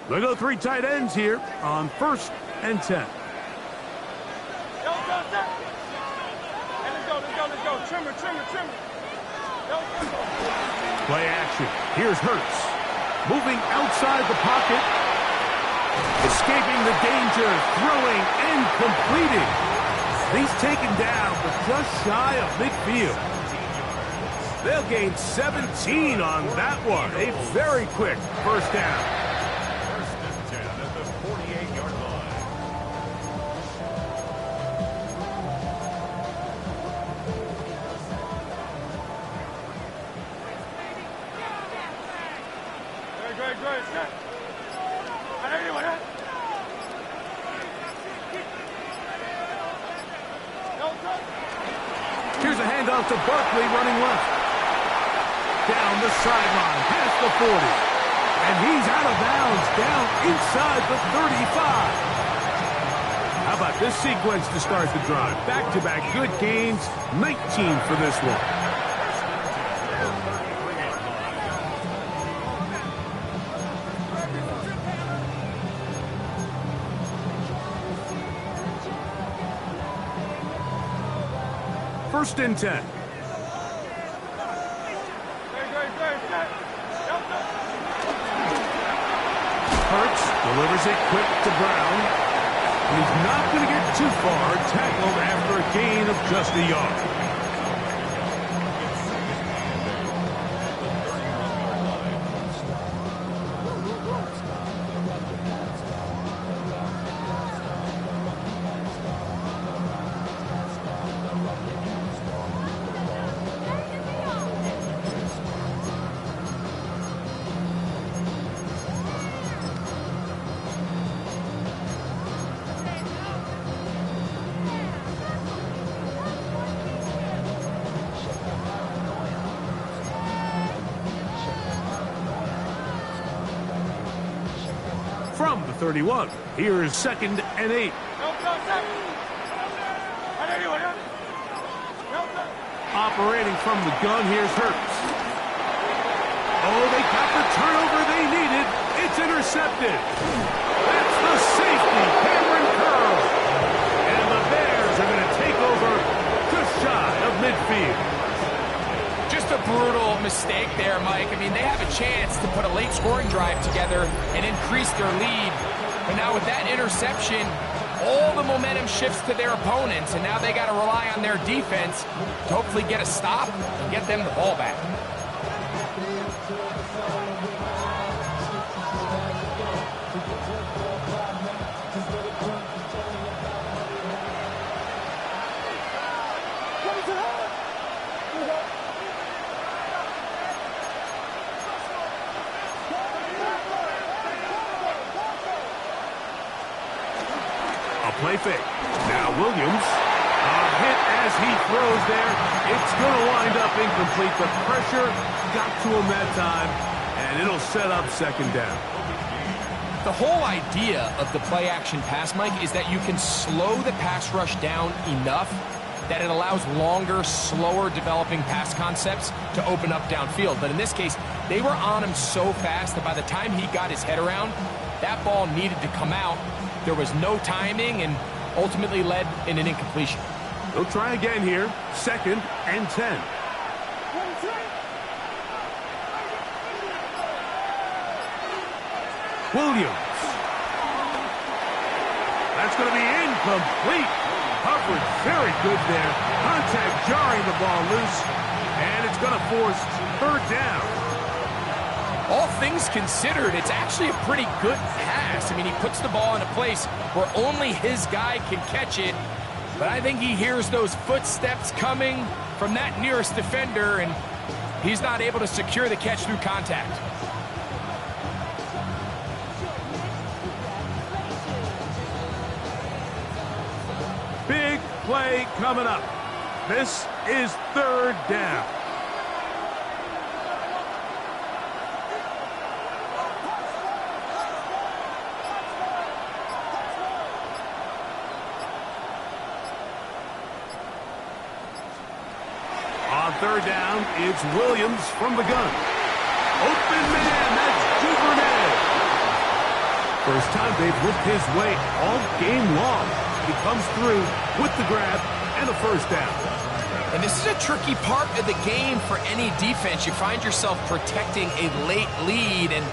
They go 3 tight ends here on 1st and 10. Let's go. Trimmer. Play action. Here's Hurts. Moving outside the pocket. Escaping the danger. Throwing and completing. He's taken down, but just shy of midfield. They'll gain 17 on that one. A very quick 1st down. Here's a handoff to Barkley running left. Down the sideline, past the 40. And he's out of bounds, down inside the 35. How about this sequence to start the drive? Back-to-back good gains, 19 for this one. First and 10. Hurts delivers it quick to Brown. And he's not going to get too far, tackled after a gain of just a yard. from the 31. Here's 2nd and 8. Operating from the gun, here's Hurts. Oh, they got the turnover they needed. It's intercepted. That's the safety, Cameron Curl. And the Bears are going to take over just shy of midfield. Just a brutal mistake there, Mike. I mean, they have a chance to put a late scoring drive together and increase their lead. But now with that interception, all the momentum shifts to their opponents, and now they got to rely on their defense to hopefully get a stop and get them the ball back. Play fake. Now Williams. A hit as he throws there. It's going to wind up incomplete. The pressure got to him that time, and it'll set up 2nd down. The whole idea of the play-action pass, Mike, is that you can slow the pass rush down enough that it allows longer, slower developing pass concepts to open up downfield. But in this case, they were on him so fast that by the time he got his head around, that ball needed to come out. There was no timing and ultimately led in an incompletion. They'll try again here. 2nd and 10. Williams. That's going to be incomplete. Coverage very good there. Contact jarring the ball loose. And it's going to force 3rd down. All things considered, it's actually a pretty good pass. I mean, he puts the ball in a place where only his guy can catch it. But I think he hears those footsteps coming from that nearest defender, and he's not able to secure the catch through contact. Big play coming up. This is 3rd down. On 3rd down, it's Williams from the gun. Open man, that's Duvernay. First time they've looked his way all game long. He comes through with the grab and a 1st down. And this is a tricky part of the game for any defense. You find yourself protecting a late lead, and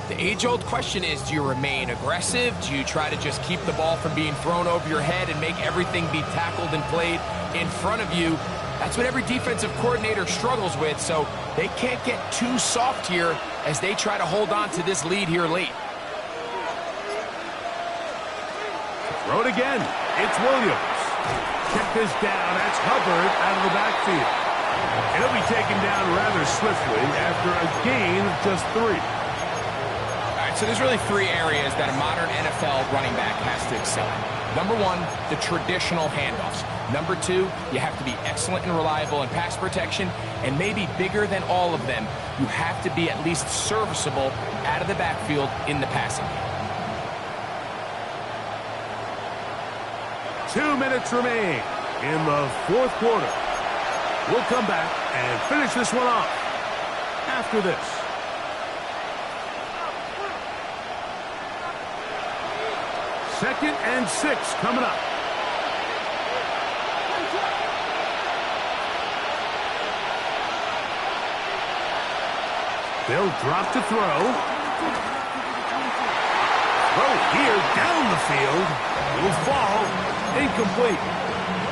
the age-old question is, do you remain aggressive? Do you try to just keep the ball from being thrown over your head and make everything be tackled and played in front of you? That's what every defensive coordinator struggles with, so they can't get too soft here as they try to hold on to this lead here late. Throw it again. It's Williams. Check this down. That's Hubbard out of the backfield. And he'll be taken down rather swiftly after a gain of just 3. All right, so there's really 3 areas that a modern NFL running back has to excel in. Number 1, the traditional handoffs. Number 2, you have to be excellent and reliable in pass protection, and maybe bigger than all of them, you have to be at least serviceable out of the backfield in the passing game. 2 minutes remain in the 4th quarter. We'll come back and finish this one off after this. Second and 6 coming up. They'll drop to throw. Throw here down the field. Will fall. Incomplete.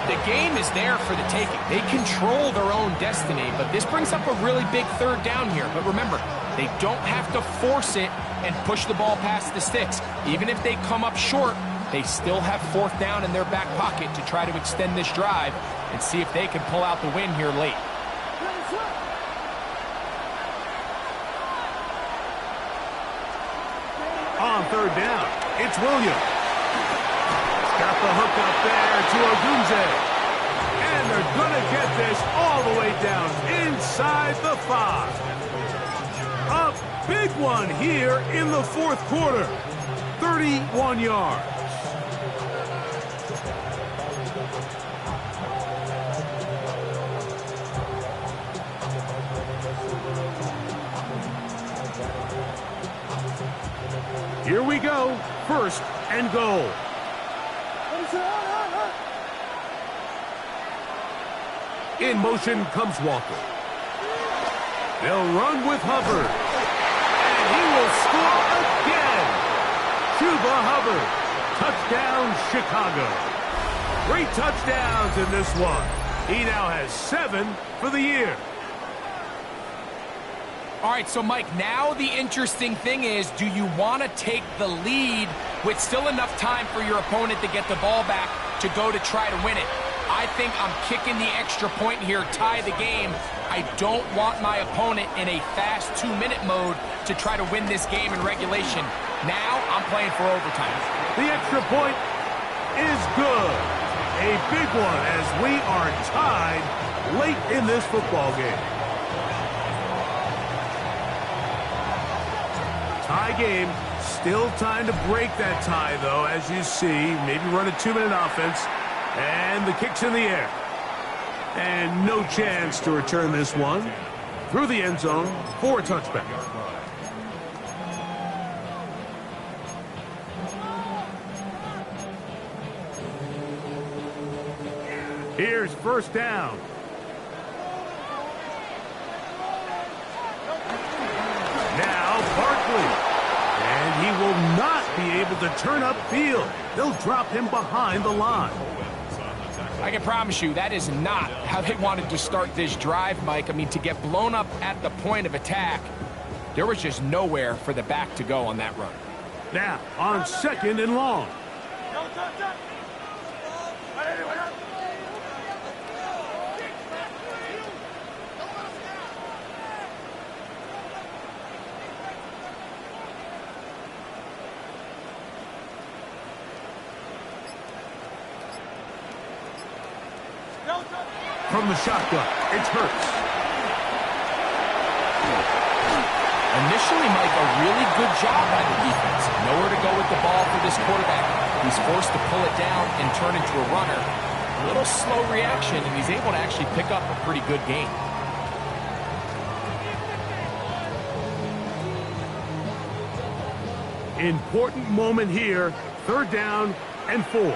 The game is there for the taking. They control their own destiny, but this brings up a really big 3rd down here. But remember, they don't have to force it and push the ball past the sticks. Even if they come up short, they still have 4th down in their back pocket to try to extend this drive and see if they can pull out the win here late. On 3rd down, it's Williams. Got the hook up there to Ogunze. And they're going to get this all the way down inside the 5. A big one here in the 4th quarter. 31 yards. Here we go. First and goal. In motion comes Walker. They'll run with Hubbard. And he will score again. Chuba Hubbard. Touchdown, Chicago. Great touchdowns in this one. He now has 7 for the year. All right, so Mike, now the interesting thing is, do you want to take the lead with still enough time for your opponent to get the ball back to go to try to win it? I think I'm kicking the extra point here, tie the game. I don't want my opponent in a fast 2-minute mode to try to win this game in regulation. Now I'm playing for overtime. The extra point is good. A big one as we are tied late in this football game. Tie game. Still time to break that tie, though, as you see. Maybe run a 2-minute offense. And the kick's in the air. And no chance to return this one through the end zone for a touchback. Here's first down. Now Barkley. And he will not be able to turn upfield. They'll drop him behind the line. I can promise you that is not how they wanted to start this drive, Mike. I mean, to get blown up at the point of attack, there was just nowhere for the back to go on that run. Now, on second and long. From the shotgun, it's Hurts. Initially, Mike, a really good job by the defense. Nowhere to go with the ball for this quarterback. He's forced to pull it down and turn into a runner. A little slow reaction, and he's able to actually pick up a pretty good gain. Important moment here. 3rd down and 4.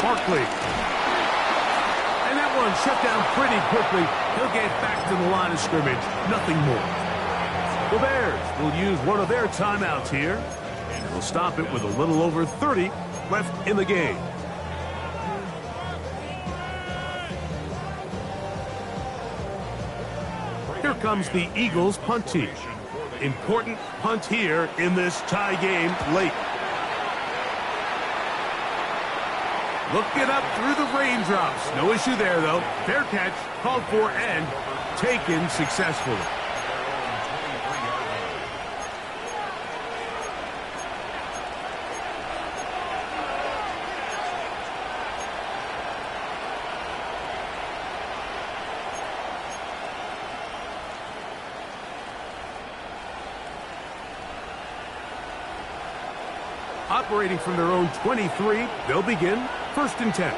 Barkley. And that one shut down pretty quickly. He'll get back to the line of scrimmage. Nothing more. The Bears will use one of their timeouts here. And will stop it with a little over 30 left in the game. Here comes the Eagles punt team. Important punt here in this tie game late. Looking up through the raindrops. No issue there, though. Fair catch, called for, and taken successfully. Operating from their own 23, they'll begin 1st and 10.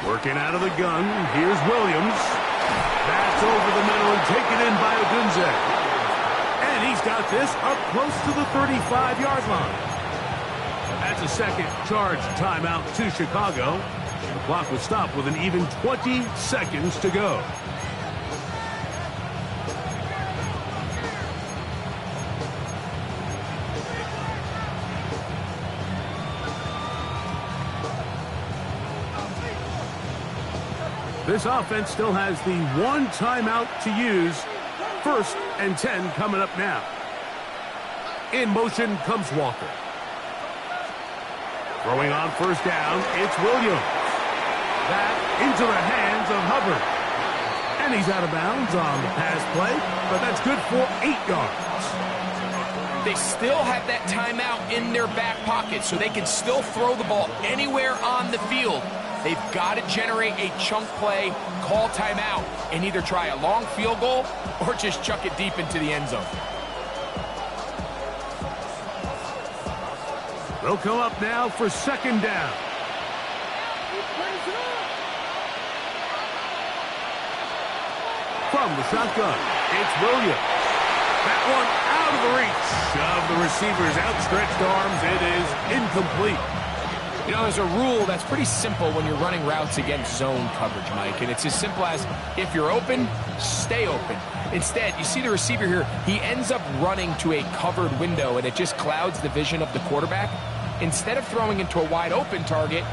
Working out of the gun, here's Williams. That's over the middle and taken in by Odunze. And he's got this up close to the 35-yard line. That's a second charge timeout to Chicago. The clock would stop with an even 20 seconds to go. This offense still has the one timeout to use. 1st and 10 coming up now. In motion comes Walker. Throwing on 1st down, it's Williams. That into the hands of Hubbard. And he's out of bounds on the pass play, but that's good for 8 yards. they still have that timeout in their back pocket, so they can still throw the ball anywhere on the field. They've got to generate a chunk play, call timeout, and either try a long field goal or just chuck it deep into the end zone. They'll come up now for second down. From the shotgun, it's Williams. That one out of the reach of the receiver's outstretched arms. It is incomplete. You know, there's a rule that's pretty simple when you're running routes against zone coverage, Mike, and it's as simple as if you're open, stay open. Instead, you see the receiver here, he ends up running to a covered window, and it just clouds the vision of the quarterback. Instead of throwing into a wide open target,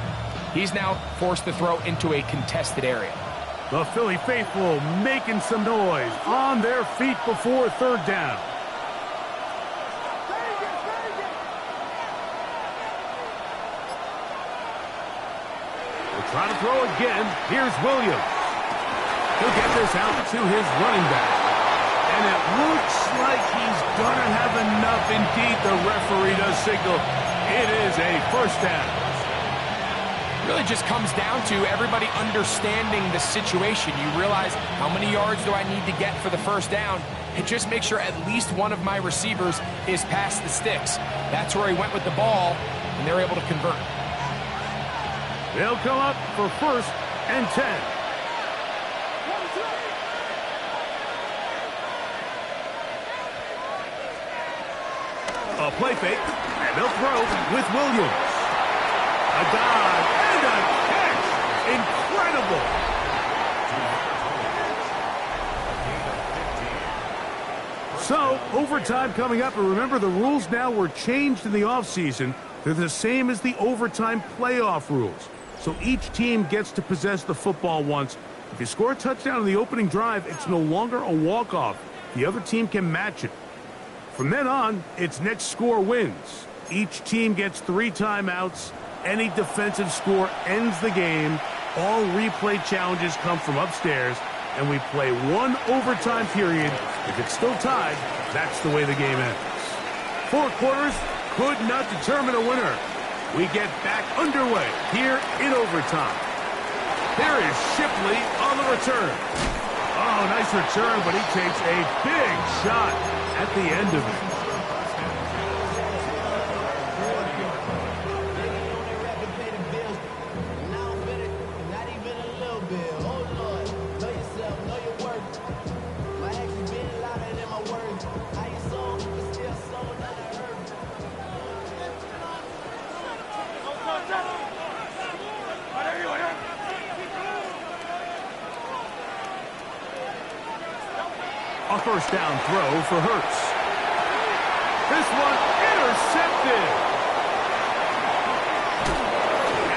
he's now forced to throw into a contested area. The Philly faithful making some noise on their feet before third down. We'll try to throw again. Here's Williams. He'll get this out to his running back. And it looks like he's going to have enough. Indeed, the referee does signal it is a first down. Really just comes down to everybody understanding the situation. You realize how many yards do I need to get for the first down, and just make sure at least one of my receivers is past the sticks. That's where he went with the ball, and they're able to convert. They'll come up for first and 10. A play fake, and they'll throw with Williams. A dive and a catch. Incredible. So, overtime coming up. And remember, the rules now were changed in the offseason. They're the same as the overtime playoff rules. So each team gets to possess the football once. If you score a touchdown in the opening drive, it's no longer a walk-off. The other team can match it. From then on, it's next score wins. Each team gets 3 timeouts. Any defensive score ends the game. All replay challenges come from upstairs, and we play 1 overtime period. If it's still tied, that's the way the game ends. 4 quarters could not determine a winner. We get back underway here in overtime. There is Shipley on the return. Oh, nice return, but he takes a big shot at the end of it. A first down throw for Hurts. This one intercepted.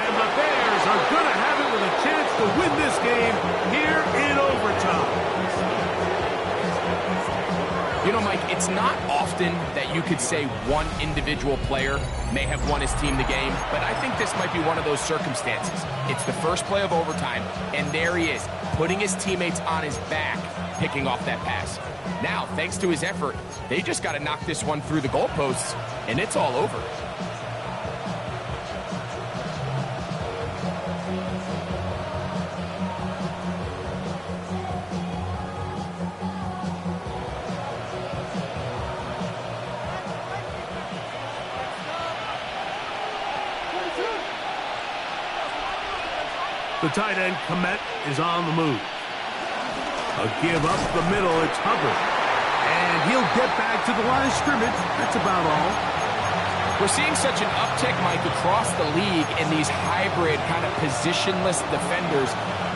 And the Bears are going to have it with a chance to win this game here in overtime. You know, Mike, it's not often that you could say one individual player may have won his team the game, but I think this might be one of those circumstances. It's the first play of overtime, and there he is, putting his teammates on his back, picking off that pass. Now, thanks to his effort, they just got to knock this one through the goalposts, and it's all over. The tight end, Komet, is on the move. A give up the middle, it's Hubbard. And he'll get back to the line of scrimmage. That's about all. We're seeing such an uptick, Mike, across the league in these hybrid kind of positionless defenders,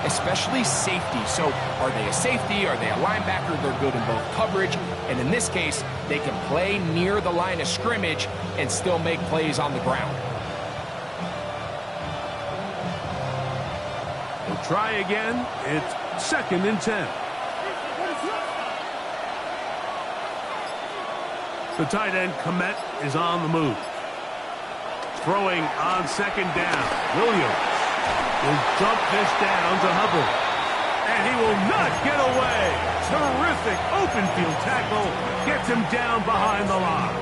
especially safety. So are they a safety? Are they a linebacker? They're good in both coverage. And in this case, they can play near the line of scrimmage and still make plays on the ground. We'll try again. It's second and 10. The tight end, Komet, is on the move. Throwing on second down. Williams will dump this down to Hubbard. And he will not get away. Terrific open field tackle. Gets him down behind the line.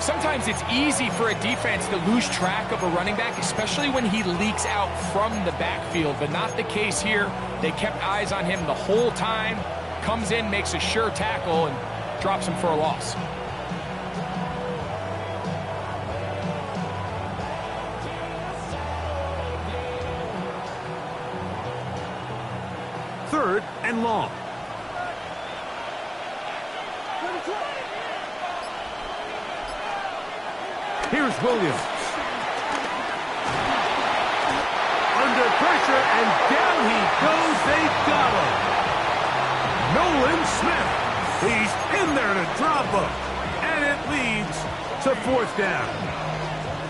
Sometimes it's easy for a defense to lose track of a running back, especially when he leaks out from the backfield, but not the case here. They kept eyes on him the whole time. Comes in, makes a sure tackle, and drops him for a loss. Third and long. Here's Williams. Under pressure, and down he goes. They got him. Nolan Smith. He's in there to drop him. And it leads to fourth down.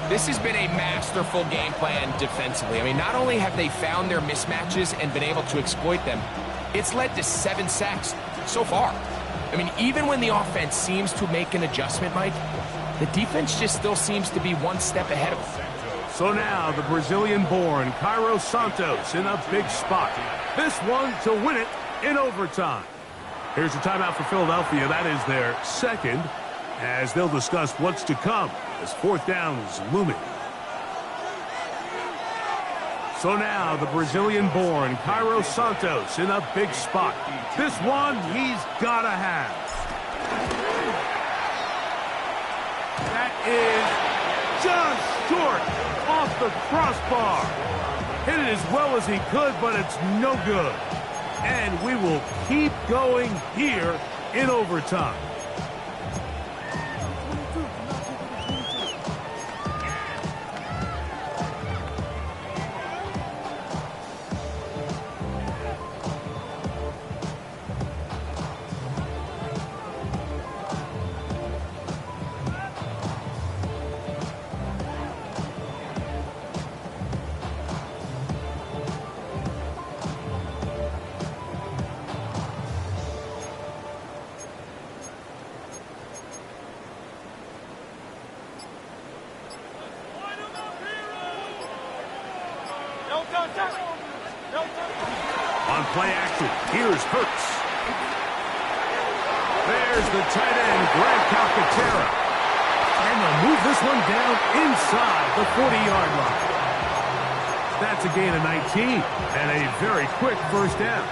This has been a masterful game plan defensively. I mean, not only have they found their mismatches and been able to exploit them, it's led to 7 sacks so far. I mean, even when the offense seems to make an adjustment, Mike, the defense just still seems to be one step ahead of them. So now the Brazilian-born Cairo Santos in a big spot. This one to win it in overtime. Here's a timeout for Philadelphia. That is their second, as they'll discuss what's to come as fourth down is looming. So now the Brazilian-born Cairo Santos in a big spot. This one he's got to have. That is just short off the crossbar. Hit it as well as he could, but it's no good. And we will keep going here in overtime. On play action, here's Hurts. There's the tight end, Greg Calcaterra. And they'll move this one down inside the 40-yard line. That's a gain of 19 and a very quick first down.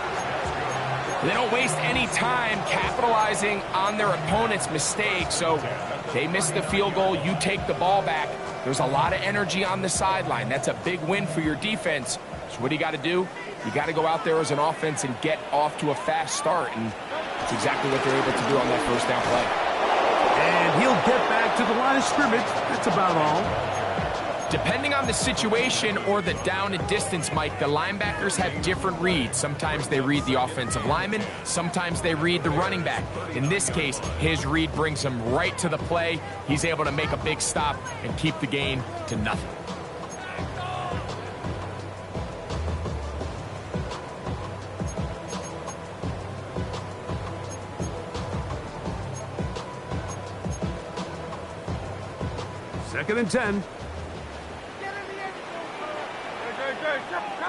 They don't waste any time capitalizing on their opponent's mistake, so they miss the field goal, you take the ball back. There's a lot of energy on the sideline. That's a big win for your defense. So what do you got to do? You got to go out there as an offense and get off to a fast start, and that's exactly what they're able to do on that first down play. And he'll get back to the line of scrimmage. That's about all. Depending on the situation or the down and distance, Mike, the linebackers have different reads. Sometimes they read the offensive lineman. Sometimes they read the running back. In this case, his read brings him right to the play. He's able to make a big stop and keep the gain to nothing. Second and 10.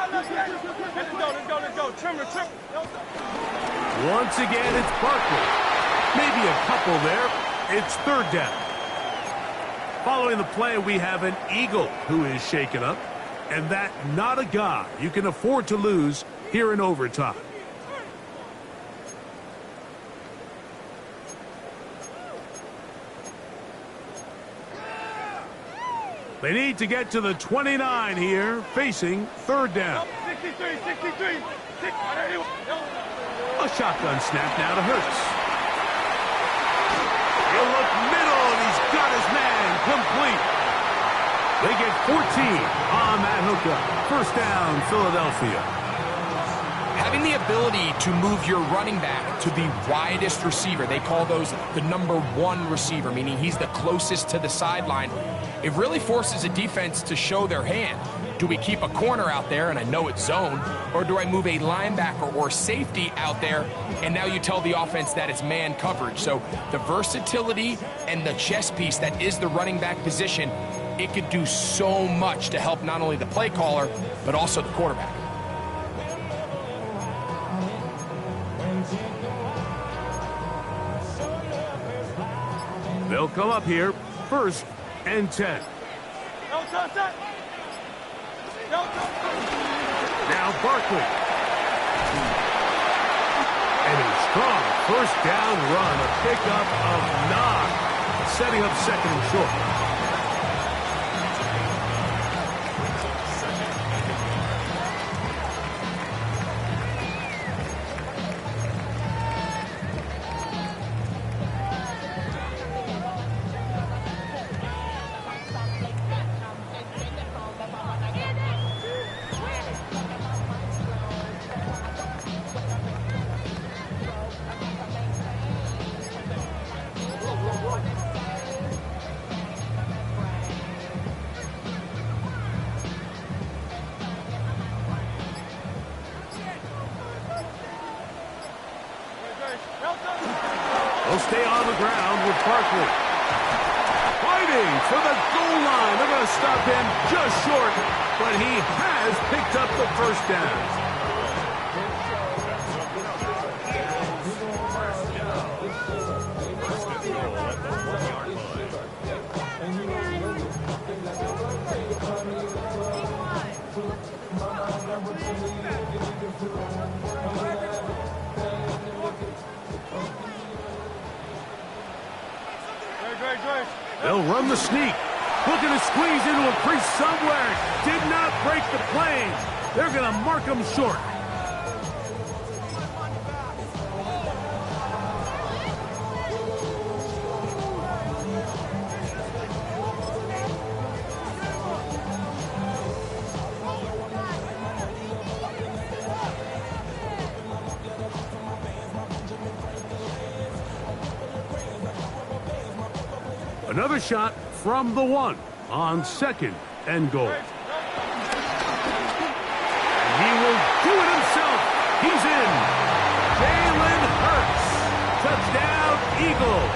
Let's go. Trim. Once again, it's Barkley. Maybe a couple there. It's third down. Following the play, we have an Eagle who is shaken up. And that not a guy you can afford to lose here in overtime. They need to get to the 29 here, facing third down. 63. A shotgun snap now to Hurts. He'll look middle, and he's got his man complete. They get 14 on that hookup. First down, Philadelphia. Having the ability to move your running back to the widest receiver, they call those the number 1 receiver, meaning he's the closest to the sideline. It really forces a defense to show their hand. Do we keep a corner out there, and I know it's zone, or do I move a linebacker or safety out there, and now you tell the offense that it's man coverage? So the versatility and the chess piece that is the running back position, it could do so much to help not only the play caller, but also the quarterback. They'll come up here 1st and 10. Now Barkley. And a strong first down run, a pickup of 9, setting up 2nd and short. They'll stay on the ground with Barkley. Fighting for the goal line. They're going to stop him just short, but he has picked up the first down. They'll run the sneak. Looking to squeeze into a crease somewhere. Did not break the planes. They're going to mark him short. Another shot from the 1 on 2nd and goal. And he will do it himself. He's in. Jalen Hurts. Touchdown, Eagles.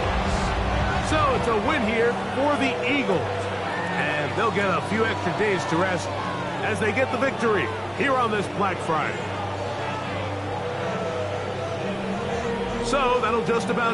So it's a win here for the Eagles. And they'll get a few extra days to rest as they get the victory here on this Black Friday. So that'll just about